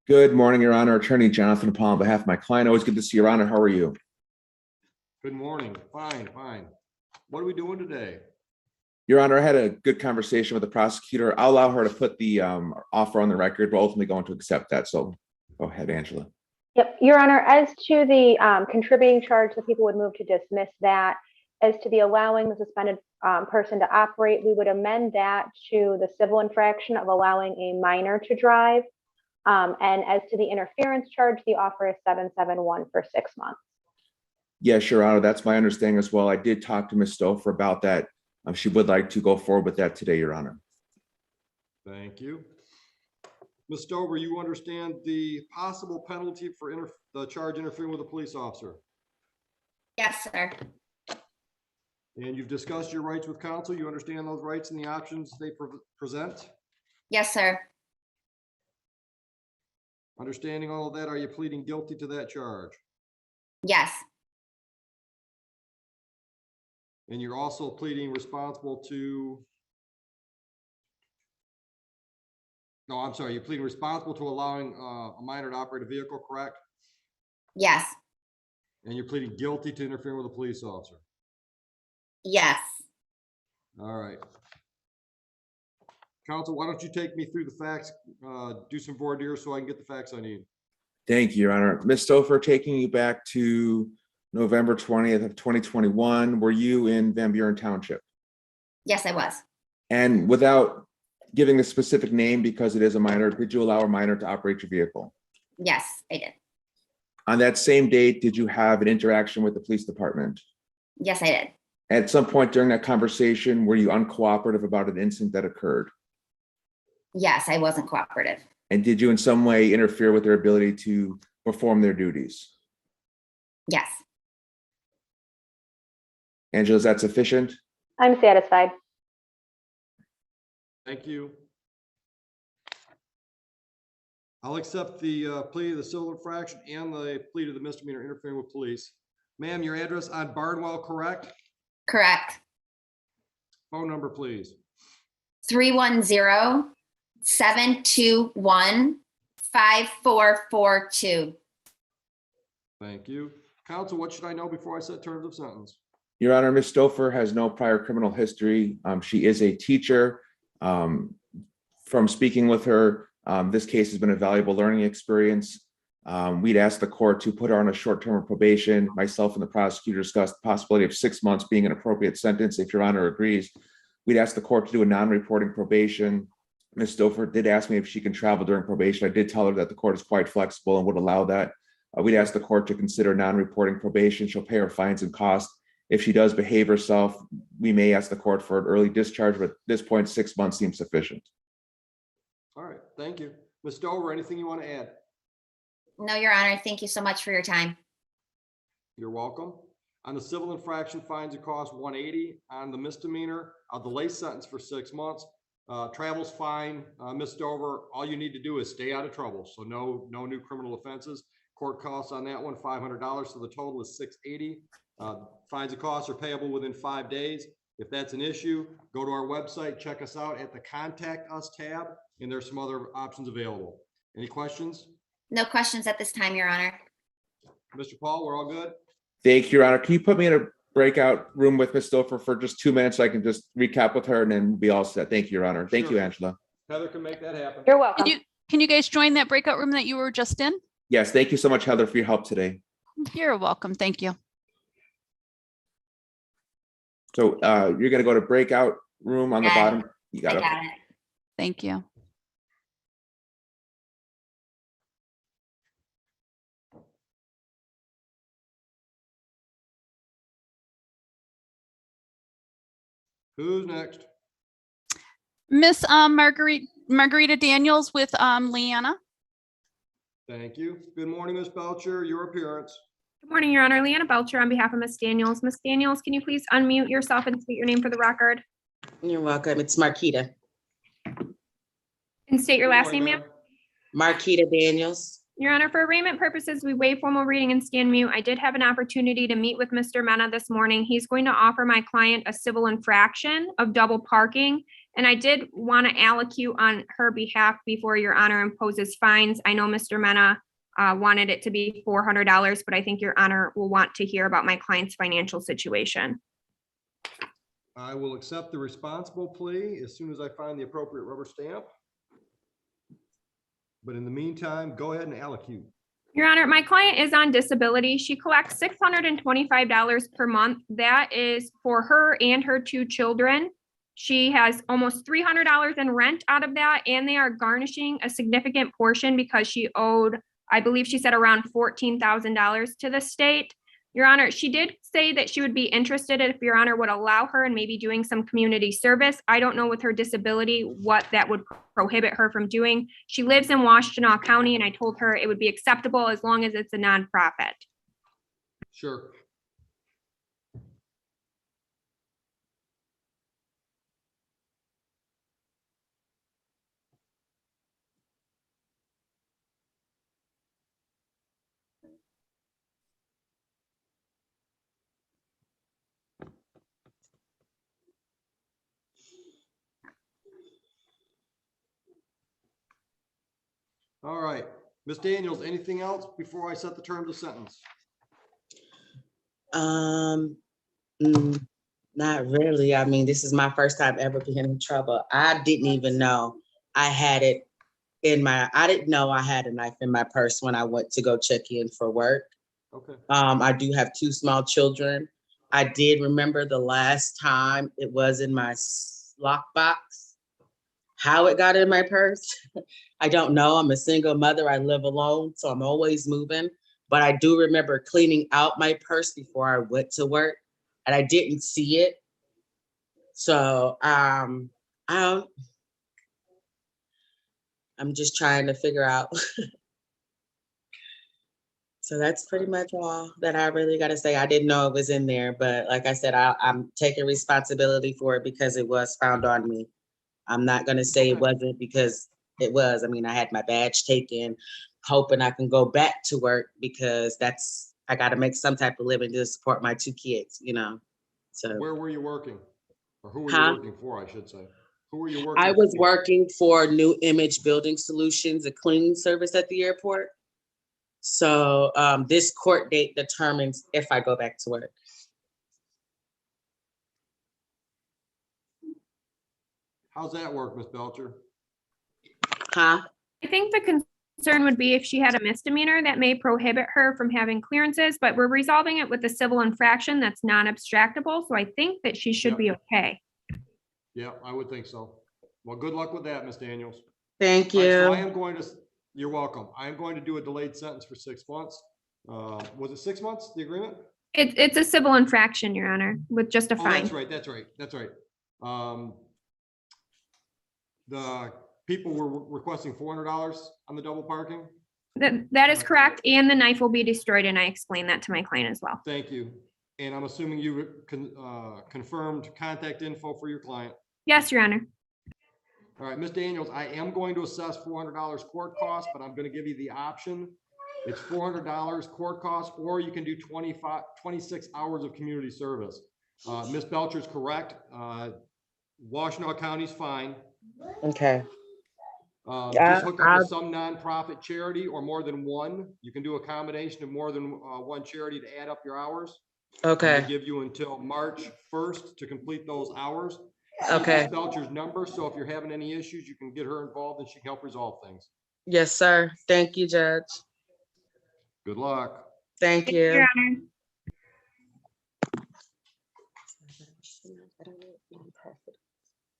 Speaker 15: Good morning, Your Honor. Attorney Jonathan Paul on behalf of my client. Always good to see you, Your Honor. How are you?
Speaker 2: Good morning. Fine, fine. What are we doing today?
Speaker 15: Your Honor, I had a good conversation with the prosecutor. I'll allow her to put the offer on the record. We're ultimately going to accept that. So go ahead, Angela.
Speaker 10: Yep, Your Honor, as to the contributing charge, the people would move to dismiss that. As to the allowing the suspended person to operate, we would amend that to the civil infraction of allowing a minor to drive. And as to the interference charge, the offer is 771 for 6 months.
Speaker 15: Yes, Your Honor, that's my understanding as well. I did talk to Ms. Stouffer about that. She would like to go forward with that today, Your Honor.
Speaker 2: Thank you. Ms. Stover, you understand the possible penalty for the charge interfering with a police officer?
Speaker 16: Yes, sir.
Speaker 2: And you've discussed your rights with counsel. You understand those rights and the options they present?
Speaker 16: Yes, sir.
Speaker 2: Understanding all of that, are you pleading guilty to that charge?
Speaker 16: Yes.
Speaker 2: And you're also pleading responsible to, no, I'm sorry, you're pleading responsible to allowing a minor to operate a vehicle, correct?
Speaker 16: Yes.
Speaker 2: And you're pleading guilty to interfering with a police officer?
Speaker 16: Yes.
Speaker 2: All right. Counsel, why don't you take me through the facts, do some voir dire so I can get the facts I need.
Speaker 15: Thank you, Your Honor. Ms. Stouffer, taking you back to November 20th of 2021, were you in Van Buren Township?
Speaker 16: Yes, I was.
Speaker 15: And without giving a specific name, because it is a minor, did you allow a minor to operate your vehicle?
Speaker 16: Yes, I did.
Speaker 15: On that same date, did you have an interaction with the police department?
Speaker 16: Yes, I did.
Speaker 15: At some point during that conversation, were you uncooperative about an incident that occurred?
Speaker 16: Yes, I wasn't cooperative.
Speaker 15: And did you in some way interfere with their ability to perform their duties?
Speaker 16: Yes.
Speaker 15: Angela, is that sufficient?
Speaker 10: I'm satisfied.
Speaker 2: Thank you. I'll accept the plea of the civil infraction and the plea to the misdemeanor interfering with police. Ma'am, your address on Barnwell, correct?
Speaker 16: Correct.
Speaker 2: Phone number, please.
Speaker 16: 310-721-5442.
Speaker 2: Thank you. Counsel, what should I know before I set terms of sentence?
Speaker 15: Your Honor, Ms. Stouffer has no prior criminal history. She is a teacher. From speaking with her, this case has been a valuable learning experience. We'd asked the court to put her on a short term of probation. Myself and the prosecutor discussed the possibility of 6 months being an appropriate sentence. If Your Honor agrees, we'd ask the court to do a non-reporting probation. Ms. Stouffer did ask me if she can travel during probation. I did tell her that the court is quite flexible and would allow that. We'd ask the court to consider non-reporting probation. She'll pay her fines and costs. If she does behave herself, we may ask the court for an early discharge, but at this point, 6 months seems sufficient.
Speaker 2: All right, thank you. Ms. Stover, anything you want to add?
Speaker 16: No, Your Honor. Thank you so much for your time.
Speaker 2: You're welcome. On the civil infraction, fines and costs 180. On the misdemeanor, I'll delay sentence for 6 months. Travel's fine. Ms. Stover, all you need to do is stay out of trouble. So no new criminal offenses. Court costs on that one, $500. So the total is $680. Fines and costs are payable within 5 days. If that's an issue, go to our website, check us out at the Contact Us tab, and there's some other options available. Any questions?
Speaker 16: No questions at this time, Your Honor.
Speaker 2: Mr. Paul, we're all good?
Speaker 15: Thank you, Your Honor. Can you put me in a breakout room with Ms. Stouffer for just 2 minutes so I can just recap with her and then be all set? Thank you, Your Honor. Thank you, Angela.
Speaker 2: Heather can make that happen.
Speaker 10: You're welcome.
Speaker 6: Can you guys join that breakout room that you were just in?
Speaker 15: Yes, thank you so much, Heather, for your help today.
Speaker 6: You're welcome. Thank you.
Speaker 15: So you're going to go to breakout room on the bottom. You got it.
Speaker 16: I got it.
Speaker 6: Thank you.
Speaker 2: Who's next?
Speaker 6: Miss Margarita Daniels with Leanna.
Speaker 2: Thank you. Good morning, Ms. Belcher. Your appearance.
Speaker 4: Good morning, Your Honor. Leanna Belcher on behalf of Ms. Daniels. Ms. Daniels, can you please unmute yourself and state your name for the record?
Speaker 13: You're welcome. It's Marquita.
Speaker 4: And state your
Speaker 2: Good
Speaker 4: last
Speaker 2: morning,
Speaker 4: name, ma'am.
Speaker 13: Marquita Daniels.
Speaker 4: Your Honor, for arraignment purposes, we waive formal reading and stand mute. I did have an opportunity to meet with Mr. Mena this morning. He's going to offer my client a civil infraction of double parking. And I did want to allocute on her behalf before Your Honor imposes fines. I know Mr. Mena wanted it to be $400, but I think Your Honor will want to hear about my client's financial situation.
Speaker 2: I will accept the responsible plea as soon as I find the appropriate rubber stamp. But in the meantime, go ahead and allocute.
Speaker 4: Your Honor, my client is on disability. She collects $625 per month. That is for her and her 2 children. She has almost $300 in rent out of that, and they are garnishing a significant portion because she owed, I believe she said, around $14,000 to the state. Your Honor, she did say that she would be interested if Your Honor would allow her in maybe doing some community service. I don't know with her disability what that would prohibit her from doing. She lives in Washtenaw County, and I told her it would be acceptable as long as it's a nonprofit.
Speaker 2: Sure. All right, Ms. Daniels, anything else before I set the terms of sentence?
Speaker 13: Not really. I mean, this is my first time ever being in trouble. I didn't even know I had it I didn't know I had a knife in my purse when I went to go check in for work.
Speaker 2: Okay.
Speaker 13: I do have 2 small children. I did remember the last time it was in my lockbox. How it got in my purse, I don't know. I'm a single mother. I live alone, so I'm always moving. But I do remember cleaning out my purse before I went to work, and I didn't see it. So I'm just trying to figure out. So that's pretty much all that I really got to say. I didn't know it was in there, but like I said, I'm taking responsibility for it because it was found on me. I'm not going to say it wasn't because it was. I mean, I had my badge taken, hoping I can go back to work because I got to make some type of living to support my 2 kids, you know. So
Speaker 2: Where were you working? Or who were you working for, I should say? Who were you working
Speaker 13: I was
Speaker 2: for?
Speaker 13: working for New Image Building Solutions, a cleaning service at the airport. So this court date determines if I go back to work.
Speaker 2: How's that work, Ms. Belcher?
Speaker 13: Huh?
Speaker 4: I think the concern would be if she had a misdemeanor that may prohibit her from having clearances, but we're resolving it with a civil infraction that's non-abstractable. So I think that she should be okay.
Speaker 2: Yeah, I would think so. Well, good luck with that, Ms. Daniels.
Speaker 13: Thank
Speaker 2: All right, so
Speaker 13: you.
Speaker 2: I am going to, you're welcome. I am going to do a delayed sentence for 6 months. Was it 6 months, the agreement?
Speaker 4: It's a civil infraction, Your Honor, with just a
Speaker 2: Oh,
Speaker 4: fine.
Speaker 2: that's right, that's right, that's right. The people were requesting $400 on the double parking.
Speaker 4: That is correct. And the knife will be destroyed. And I explained that to my client as well.
Speaker 2: Thank you. And I'm assuming you confirmed contact info for your client.
Speaker 4: Yes, Your Honor.
Speaker 2: All right, Ms. Daniels, I am going to assess $400 court costs, but I'm going to give you the option. It's $400 court costs, or you can do 26 hours of community service. Ms. Belcher's correct. Washtenaw County's fine.
Speaker 13: Okay.
Speaker 2: Just hook up with some nonprofit charity or more than one. You can do a combination of more than one charity to add up your hours.
Speaker 13: Okay.
Speaker 2: They give you until March 1st to complete those hours.
Speaker 13: Okay.
Speaker 2: Ms. Belcher's number, so if you're having any issues, you can get her involved and she can help resolve things.
Speaker 13: Yes, sir. Thank you, Judge.
Speaker 2: Good luck.
Speaker 13: Thank you.
Speaker 4: Your Honor.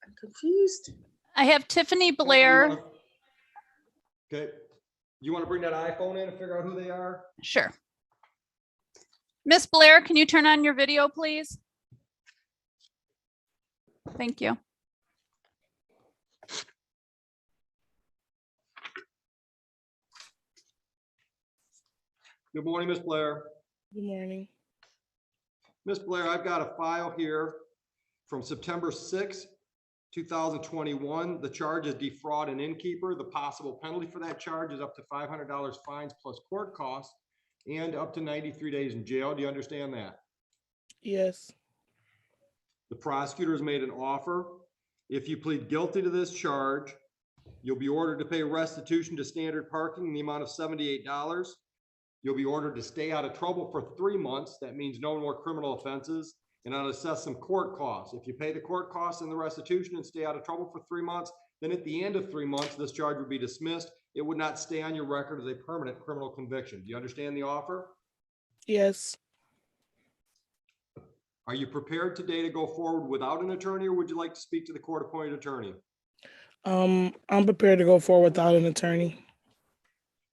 Speaker 13: I'm confused.
Speaker 6: I have Tiffany Blair.
Speaker 2: Okay. You want to bring that iPhone in and figure out who they are?
Speaker 6: Sure. Miss Blair, can you turn on your video, please? Thank you.
Speaker 2: Good morning, Ms. Blair.
Speaker 17: Good morning.
Speaker 2: Ms. Blair, I've got a file here from September 6th, 2021. The charge is defraud an innkeeper. The possible penalty for that charge is up to $500 fines plus court costs and up to 93 days in jail. Do you understand that?
Speaker 17: Yes.
Speaker 2: The prosecutor has made an offer. If you plead guilty to this charge, you'll be ordered to pay restitution to standard parking in the amount of $78. You'll be ordered to stay out of trouble for 3 months. That means no more criminal offenses, and I'll assess some court costs. If you pay the court costs and the restitution and stay out of trouble for 3 months, then at the end of 3 months, this charge would be dismissed. It would not stay on your record as a permanent criminal conviction. Do you understand the offer?
Speaker 17: Yes.
Speaker 2: Are you prepared today to go forward without an attorney, or would you like to speak to the court-appointed attorney?
Speaker 17: I'm prepared to go forward without an attorney.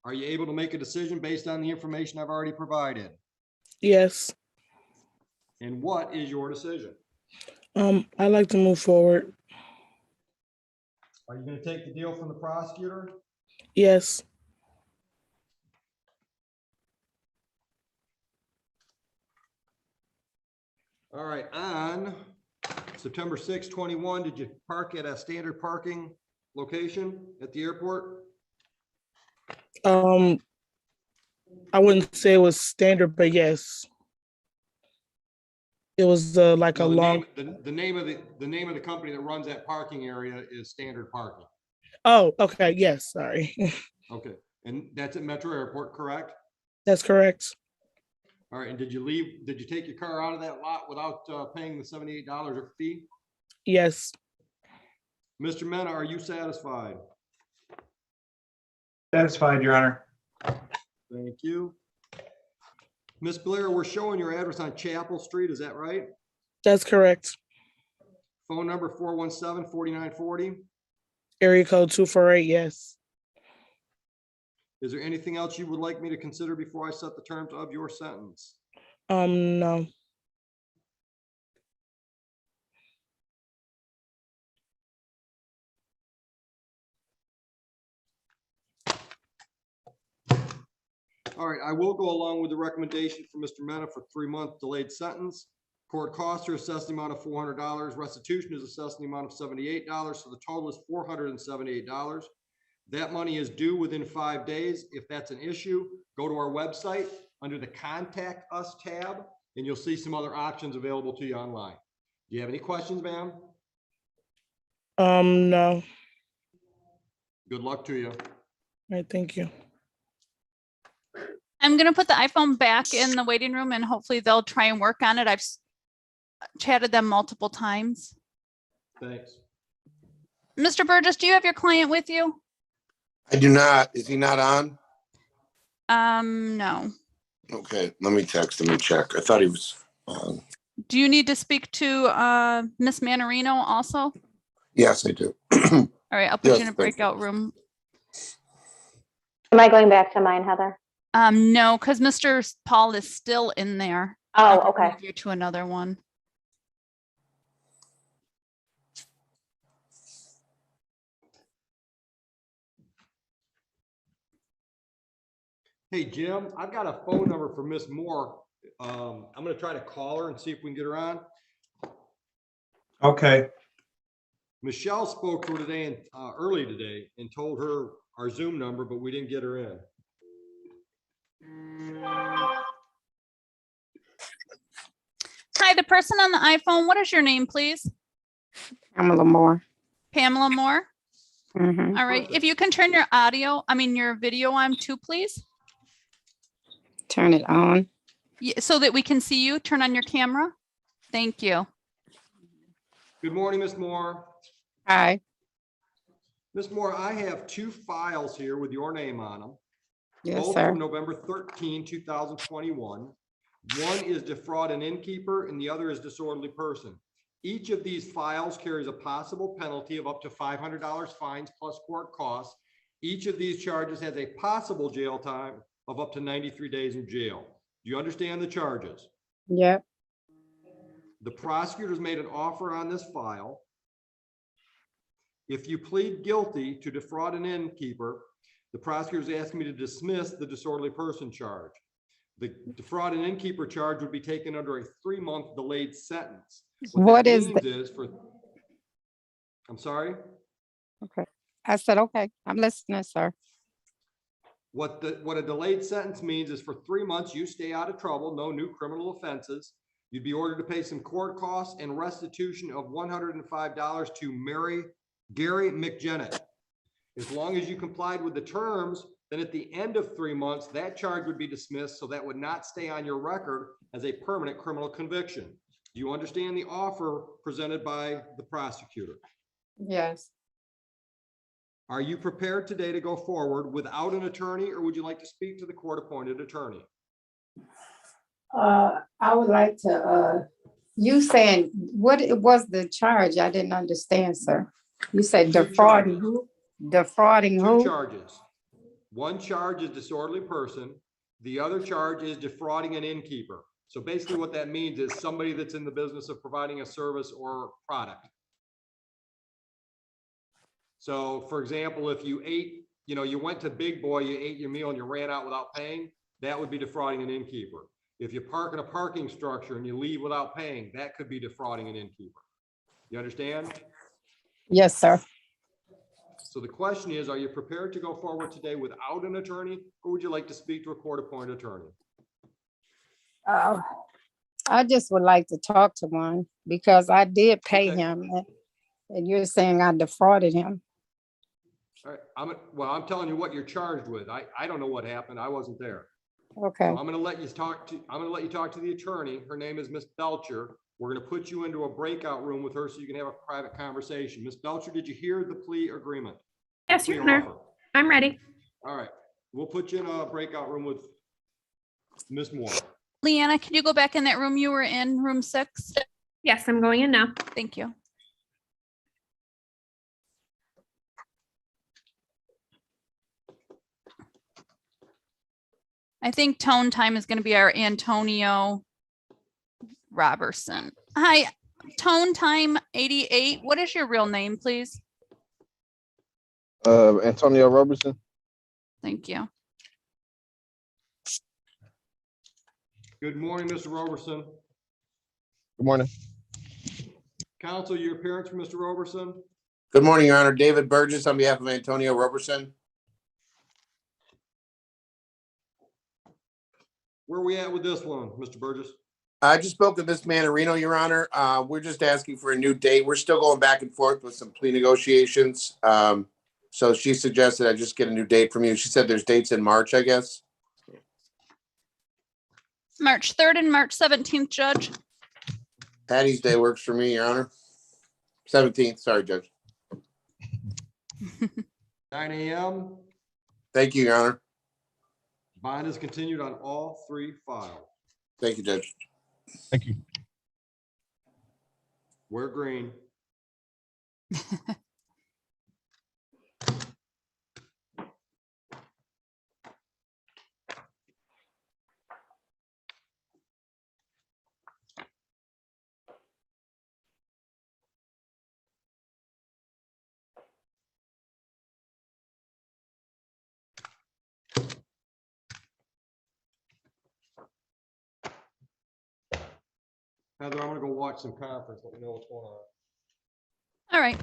Speaker 2: Are you able to make a decision based on the information I've already provided?
Speaker 17: Yes.
Speaker 2: And what is your decision?
Speaker 17: I'd like to move forward.
Speaker 2: Are you going to take the deal from the prosecutor?
Speaker 17: Yes.
Speaker 2: All right, on September 6, 21, did you park at a standard parking location at the airport?
Speaker 17: I wouldn't say it was standard, but yes. It was like
Speaker 2: No,
Speaker 17: a long.
Speaker 2: the name of the company that runs that parking area is Standard Parking.
Speaker 17: Oh, okay. Yes. Sorry.
Speaker 2: Okay, and that's at Metro Airport, correct?
Speaker 17: That's correct.
Speaker 2: All right, and did you take your car out of that lot without paying the $78 fee?
Speaker 17: Yes.
Speaker 2: Mr. Mena, are you satisfied?
Speaker 5: Satisfied, Your Honor.
Speaker 2: Thank you. Ms. Blair, we're showing your address on Chapel Street, is that right?
Speaker 17: That's correct.
Speaker 2: Phone number 417-4940.
Speaker 17: Area code 248. Yes.
Speaker 2: Is there anything else you would like me to consider before I set the terms of your sentence?
Speaker 17: No.
Speaker 2: All right, I will go along with the recommendation for Mr. Mena for 3-month delayed sentence. Court costs are assessed the amount of $400. Restitution is assessed in the amount of $78. So the total is $478. That money is due within 5 days. If that's an issue, go to our website under the Contact Us tab, and you'll see some other options available to you online. Do you have any questions, ma'am?
Speaker 17: No.
Speaker 2: Good luck to you.
Speaker 17: All right. Thank you.
Speaker 6: I'm going to put the iPhone back in the waiting room and hopefully they'll try and work on it. I've chatted them multiple times.
Speaker 2: Thanks.
Speaker 6: Mr. Burgess, do you have your client with you?
Speaker 18: I do not. Is he not on?
Speaker 6: No.
Speaker 18: Okay, let me text him and check. I thought he was on.
Speaker 6: Do you need to speak to Miss Manarino also?
Speaker 18: Yes, I do.
Speaker 6: All right, I'll put
Speaker 18: Yes,
Speaker 6: you in a
Speaker 18: thank you.
Speaker 6: breakout room.
Speaker 10: Am I going back to mine, Heather?
Speaker 6: No, because Mr. Paul is still in there.
Speaker 10: Oh,
Speaker 6: I can
Speaker 10: okay.
Speaker 6: move you to another one.
Speaker 2: Hey, Jim, I've got a phone number for Miss Moore. I'm going to try to call her and see if we can get her on.
Speaker 5: Okay.
Speaker 2: Michelle spoke to her today and early today and told her our Zoom number, but we didn't get her in.
Speaker 6: Hi, the person on the iPhone, what is your name, please?
Speaker 19: Pamela Moore.
Speaker 6: Pamela Moore?
Speaker 19: Mhm.
Speaker 6: All right, if you can turn your your video on too, please.
Speaker 19: Turn it on.
Speaker 6: Yeah, so that we can see you. Turn on your camera. Thank you.
Speaker 2: Good morning, Miss Moore.
Speaker 19: Hi.
Speaker 2: Miss Moore, I have 2 files here with your name on them.
Speaker 19: Yes,
Speaker 2: Both
Speaker 19: sir.
Speaker 2: from November 13, 2021. One is defraud an innkeeper and the other is disorderly person. Each of these files carries a possible penalty of up to $500 fines plus court costs. Each of these charges has a possible jail time of up to 93 days in jail. Do you understand the charges?
Speaker 19: Yep.
Speaker 2: The prosecutors made an offer on this file. If you plead guilty to defraud an innkeeper, the prosecutor is asking me to dismiss the disorderly person charge. The defraud an innkeeper charge would be taken under a 3-month delayed sentence.
Speaker 19: What
Speaker 2: that
Speaker 19: is
Speaker 2: means is for, I'm sorry?
Speaker 19: Okay. I said, okay, I'm listening, sir.
Speaker 2: What a delayed sentence means is for 3 months, you stay out of trouble, no new criminal offenses. You'd be ordered to pay some court costs and restitution of $105 to Gary McJennett. As long as you complied with the terms, then at the end of 3 months, that charge would be dismissed, so that would not stay on your record as a permanent criminal conviction. Do you understand the offer presented by the prosecutor?
Speaker 19: Yes.
Speaker 2: Are you prepared today to go forward without an attorney, or would you like to speak to the court-appointed attorney?
Speaker 19: I would like to, you saying, what it was the charge? I didn't understand, sir. You said
Speaker 2: Two
Speaker 19: defrauding
Speaker 2: charges.
Speaker 19: who? Defrauding
Speaker 2: Two
Speaker 19: who?
Speaker 2: charges. One charge is disorderly person. The other charge is defrauding an innkeeper. So basically what that means is somebody that's in the business of providing a service or product. So for example, if you ate, you went to Big Boy, you ate your meal and you ran out without paying, that would be defrauding an innkeeper. If you park in a parking structure and you leave without paying, that could be defrauding an innkeeper. You understand?
Speaker 19: Yes, sir.
Speaker 2: So the question is, are you prepared to go forward today without an attorney, or would you like to speak to a court-appointed attorney?
Speaker 19: I just would like to talk to one because I did pay
Speaker 2: Okay.
Speaker 19: him and you're saying I defrauded him.
Speaker 2: All right, I'm telling you what you're charged with. I don't know what happened. I wasn't there.
Speaker 19: Okay.
Speaker 2: So I'm gonna let you talk to the attorney. Her name is Miss Belcher. We're gonna put you into a breakout room with her so you can have a private conversation. Miss Belcher, did you hear the plea agreement?
Speaker 4: Yes,
Speaker 2: Plea
Speaker 4: Your Honor.
Speaker 2: offer?
Speaker 4: I'm ready.
Speaker 2: All right, we'll put you in a breakout room with Miss Moore.
Speaker 6: Leanna, can you go back in that room you were in, room 6?
Speaker 4: Yes, I'm going in now.
Speaker 6: Thank you. I think tone time is going to be our Antonio Robertson. Hi, tone time 88. What is your real name, please?
Speaker 20: Antonio Robertson.
Speaker 6: Thank you.
Speaker 2: Good morning, Mr. Roberson.
Speaker 20: Good morning.
Speaker 2: Counsel, your appearance for Mr. Roberson.
Speaker 18: Good morning, Your Honor. David Burgess on behalf of Antonio Roberson.
Speaker 2: Where are we at with this one, Mr. Burgess?
Speaker 18: I just spoke with Miss Manarino, Your Honor. We're just asking for a new date. We're still going back and forth with some plea negotiations. So she suggested I just get a new date from you. She said there's dates in March, I guess.
Speaker 6: March 3rd and March 17th, Judge.
Speaker 18: Patty's Day works for me, Your Honor. 17th, sorry, Judge.
Speaker 2: 9 a.m.
Speaker 18: Thank you, Your Honor.
Speaker 2: Bond is continued on all 3 files.
Speaker 18: Thank you, Judge.
Speaker 20: Thank you.
Speaker 2: We're green. Heather, I'm gonna go watch some conference. Let me know what's going on.
Speaker 6: All right.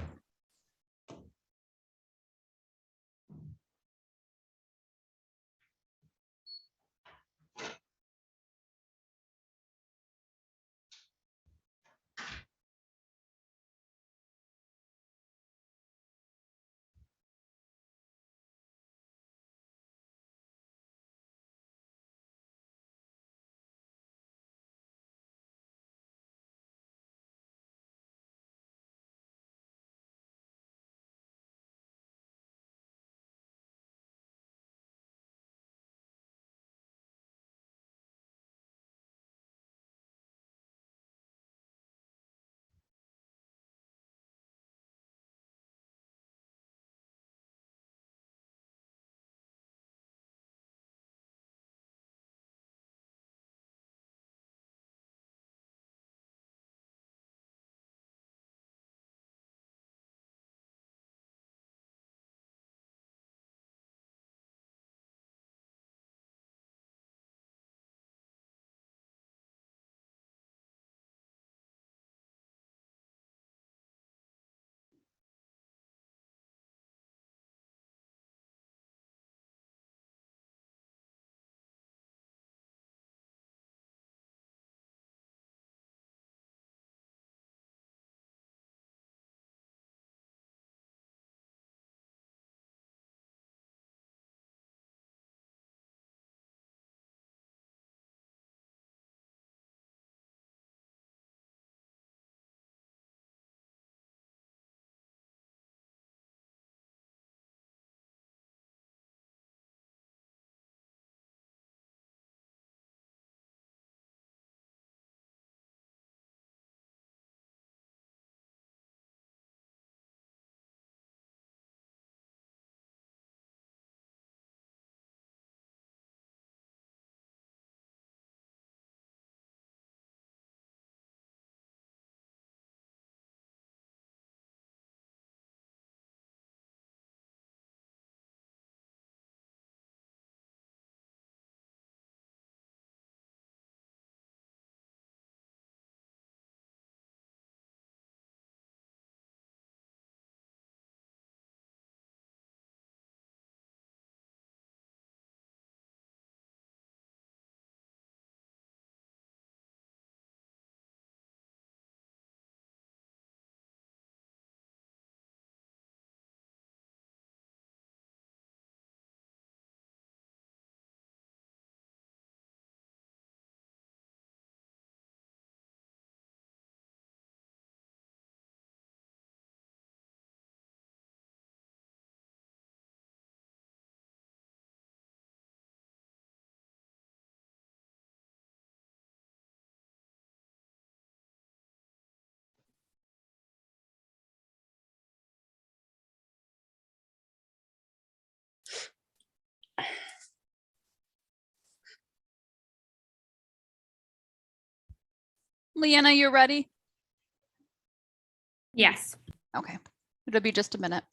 Speaker 6: Leanna, you're ready?
Speaker 4: Yes.
Speaker 6: Okay, it'll be just a minute.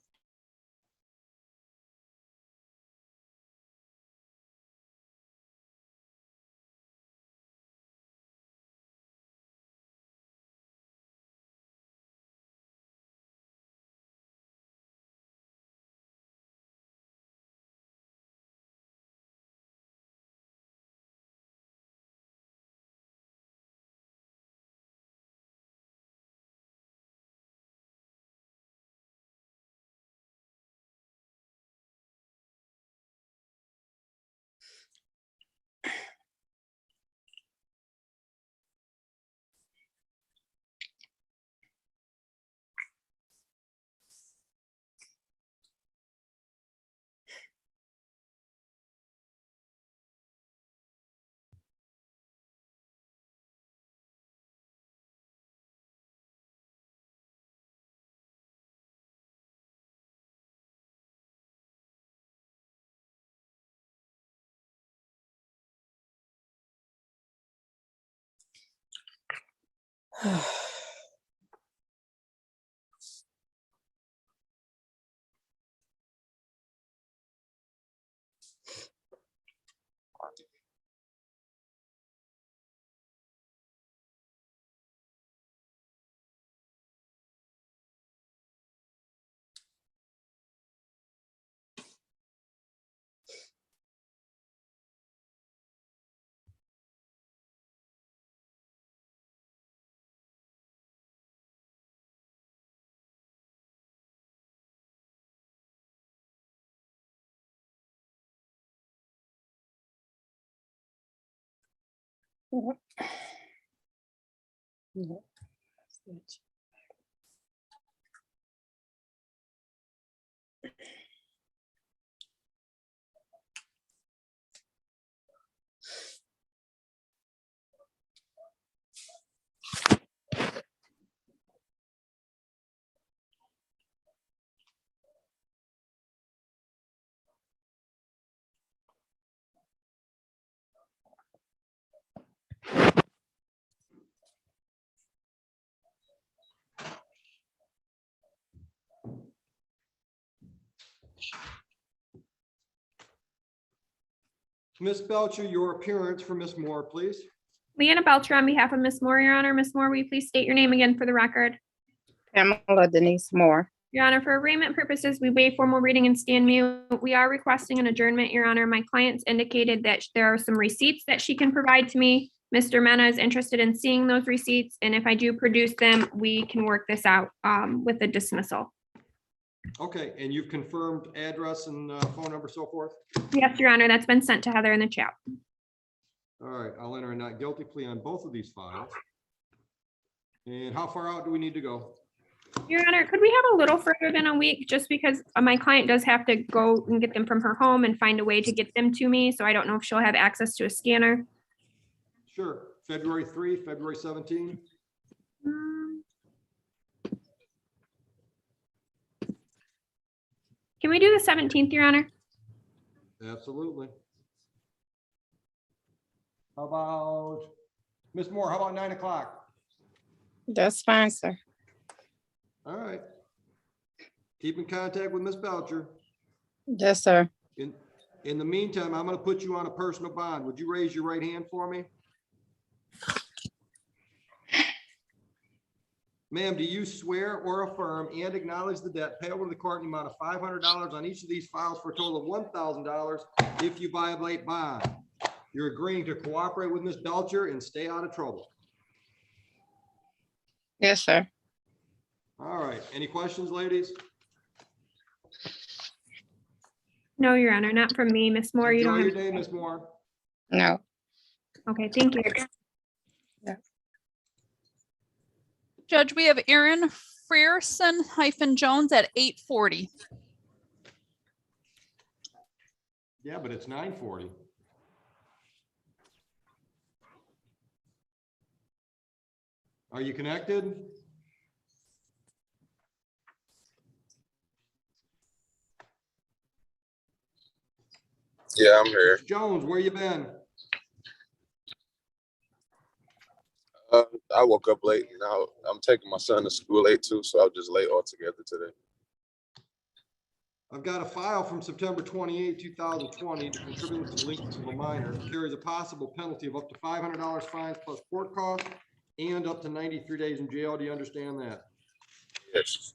Speaker 2: Ms. Belcher, your appearance for Ms. Moore, please.
Speaker 4: Leanna Belcher on behalf of Ms. Moore, Your Honor. Ms. Moore, will you please state your name again for the record?
Speaker 19: Pamela Denise Moore.
Speaker 4: Your Honor, for arraignment purposes, we waive formal reading and stand mute. We are requesting an adjournment, Your Honor. My client's indicated that there are some receipts that she can provide to me. Mr. Mena is interested in seeing those receipts, and if I do produce them, we can work this out with a dismissal.
Speaker 2: Okay, and you've confirmed address and phone number, so forth?
Speaker 4: Yes, Your Honor, that's been sent to Heather in the chat.
Speaker 2: All right, I'll enter a not guilty plea on both of these files. And how far out do we need to go?
Speaker 4: Your Honor, could we have a little further than a week, just because my client does have to go and get them from her home and find a way to get them to me, so I don't know if she'll have access to a scanner.
Speaker 2: Sure, February 3, February 17.
Speaker 4: Can we do the 17th, Your Honor?
Speaker 2: Absolutely. How about, Ms. Moore, how about 9 o'clock?
Speaker 19: That's fine, sir.
Speaker 2: All right. Keep in contact with Ms. Belcher.
Speaker 19: Yes, sir.
Speaker 2: In the meantime, I'm going to put you on a personal bond. Would you raise your right hand for me? Ma'am, do you swear or affirm and acknowledge the debt payable to the court in the amount of $500 on each of these files for a total of $1,000 if you violate bond? You're agreeing to cooperate with Ms. Belcher and stay out of trouble.
Speaker 19: Yes, sir.
Speaker 2: All right. Any questions, ladies?
Speaker 4: No, Your Honor, not from me. Ms. Moore, you
Speaker 2: Enjoy
Speaker 4: don't
Speaker 2: your
Speaker 4: have.
Speaker 2: day, Ms. Moore.
Speaker 19: No.
Speaker 4: Okay, thank you.
Speaker 6: Judge, we have Aaron Frierson-Jones at 8:40.
Speaker 2: Yeah, but it's 9:40. Are you connected?
Speaker 21: Yeah, I'm here.
Speaker 2: Jones, where you been?
Speaker 21: I woke up late and I'm taking my son to school late too, so I was just late altogether today.
Speaker 2: I've got a file from September 28, 2020 to contribute to delinquency of a minor. Carries a possible penalty of up to $500 fines plus court costs and up to 93 days in jail. Do you understand that?
Speaker 21: Yes.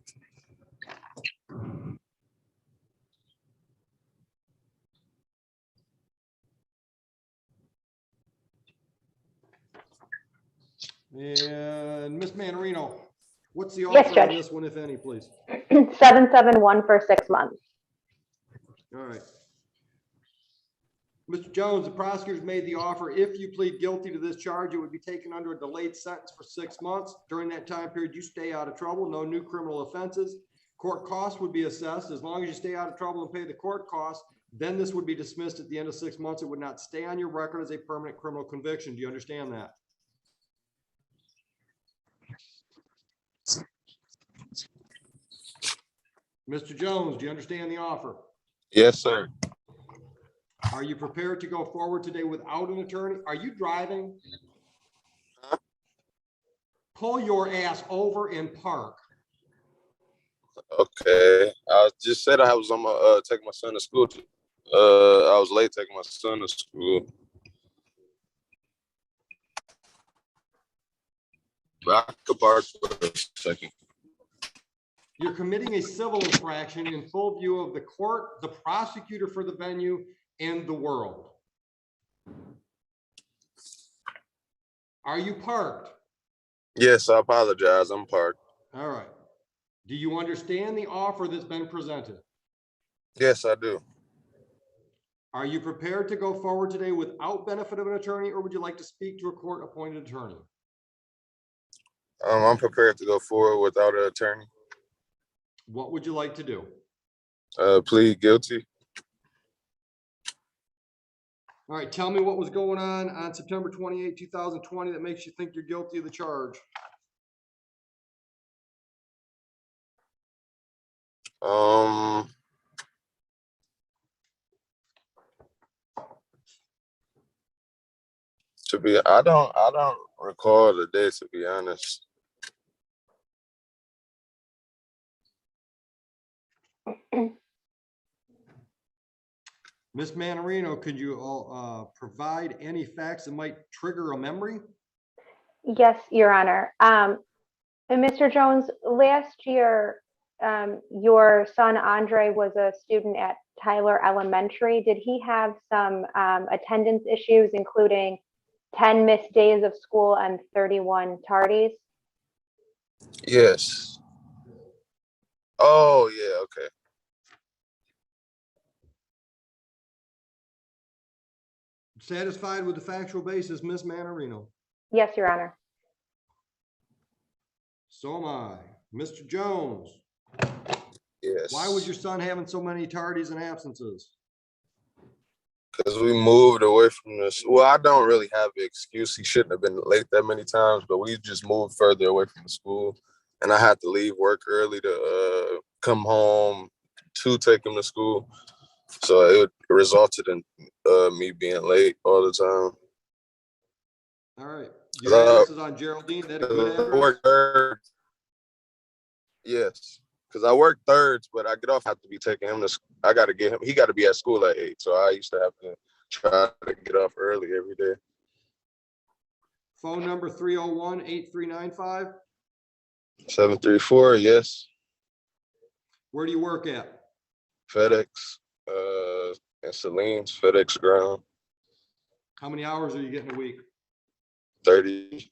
Speaker 2: And Ms. Manarino, what's the
Speaker 10: Yes,
Speaker 2: offer on
Speaker 10: Judge.
Speaker 2: this one, if any, please?
Speaker 10: 771 for 6 months.
Speaker 2: All right. Mr. Jones, the prosecutors made the offer. If you plead guilty to this charge, it would be taken under a delayed sentence for 6 months. During that time period, you stay out of trouble, no new criminal offenses. Court costs would be assessed. As long as you stay out of trouble and pay the court costs, then this would be dismissed at the end of 6 months. It would not stay on your record as a permanent criminal conviction. Do you understand that? Mr. Jones, do you understand the offer?
Speaker 21: Yes, sir.
Speaker 2: Are you prepared to go forward today without an attorney? Are you driving? Pull your ass over and park.
Speaker 21: Okay. I just said I was on my taking my son to school. I was late taking my son to school. But I could park for a second.
Speaker 2: You're committing a civil infraction in full view of the court, the prosecutor for the venue, and the world. Are you parked?
Speaker 21: Yes, I apologize. I'm parked.
Speaker 2: All right. Do you understand the offer that's been presented?
Speaker 21: Yes, I do.
Speaker 2: Are you prepared to go forward today without benefit of an attorney, or would you like to speak to a court-appointed attorney?
Speaker 21: I'm prepared to go forward without an attorney.
Speaker 2: What would you like to do?
Speaker 21: Plead guilty.
Speaker 2: All right, tell me what was going on September 28, 2020 that makes you think you're guilty of the charge.
Speaker 21: I don't recall the day, to be honest.
Speaker 2: Ms. Manarino, could you provide any facts that might trigger a memory?
Speaker 10: Yes, Your Honor. And Mr. Jones, last year, your son Andre was a student at Tyler Elementary. Did he have some attendance issues, including 10 missed days of school and 31 tardies?
Speaker 21: Yes. Oh, yeah, okay.
Speaker 2: Satisfied with the factual basis, Ms. Manarino?
Speaker 10: Yes, Your Honor.
Speaker 2: So am I. Mr. Jones?
Speaker 21: Yes.
Speaker 2: Why was your son having so many tardies and absences?
Speaker 21: Because we moved away from this. Well, I don't really have an excuse. He shouldn't have been late that many times, but we just moved further away from the school. And I had to leave work early to come home to take him to school. So it resulted in me being late all the time.
Speaker 2: All right. Your address is on Geraldine. That a good address?
Speaker 21: Yes. Because I work thirds, but I get off, I have to be taking him to, I got to get him, he got to be at school at 8. So I used to have to try to get off early every day.
Speaker 2: Phone number 301-8395.
Speaker 21: 734, yes.
Speaker 2: Where do you work at?
Speaker 21: FedEx, and Celine's FedEx ground.
Speaker 2: How many hours are you getting a week?
Speaker 21: 30.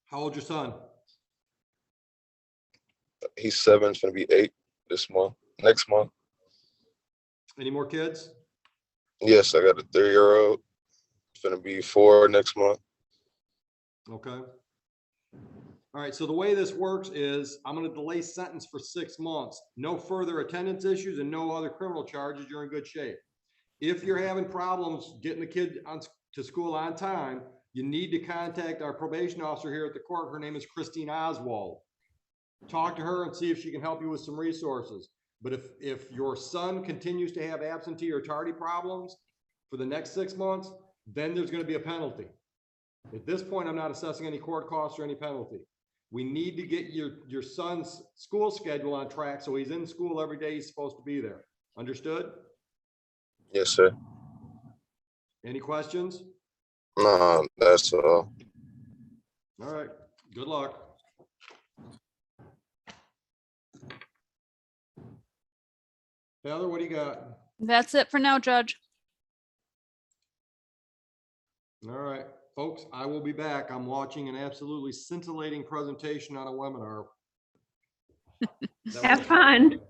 Speaker 2: How old's your son?
Speaker 21: He's 7, it's gonna be 8 next month.
Speaker 2: Any more kids?
Speaker 21: Yes, I got a 3-year-old. It's gonna be 4 next month.
Speaker 2: Okay. All right, so the way this works is I'm going to delay sentence for 6 months. No further attendance issues and no other criminal charges. You're in good shape. If you're having problems getting the kid to school on time, you need to contact our probation officer here at the court. Her name is Christine Oswald. Talk to her and see if she can help you with some resources. But if your son continues to have absentee or tardy problems for the next 6 months, then there's going to be a penalty. At this point, I'm not assessing any court costs or any penalty. We need to get your son's school schedule on track so he's in school every day he's supposed to be there. Understood?
Speaker 21: Yes, sir.
Speaker 2: Any questions?
Speaker 21: No, that's all.
Speaker 2: All right. Good luck. Heather, what do you got?
Speaker 6: That's it for now, Judge.
Speaker 2: All right, folks, I will be back. I'm watching an absolutely scintillating presentation on a webinar.
Speaker 4: Have fun.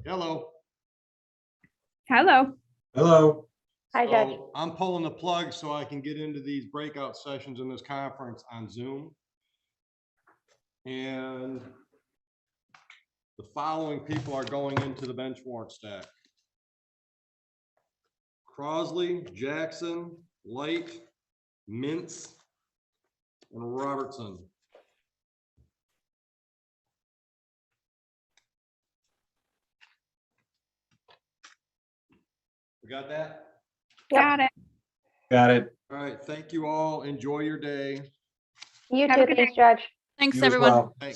Speaker 2: Hello.
Speaker 4: Hello.
Speaker 5: Hello.
Speaker 10: Hi, Judge.
Speaker 2: So I'm pulling the plug so I can get into these breakout sessions in this conference on Zoom. And the following people are going into the bench warrant stack. Crosley, Jackson, Light, Mintz, and Robertson. We got that?
Speaker 4: Got it.
Speaker 5: Got it.
Speaker 2: All right. Thank you all. Enjoy your day.
Speaker 10: You
Speaker 4: Have a
Speaker 10: too.
Speaker 4: good
Speaker 10: Thanks, Judge.
Speaker 6: Thanks,
Speaker 5: You as
Speaker 6: everyone.
Speaker 5: well.
Speaker 2: Thanks.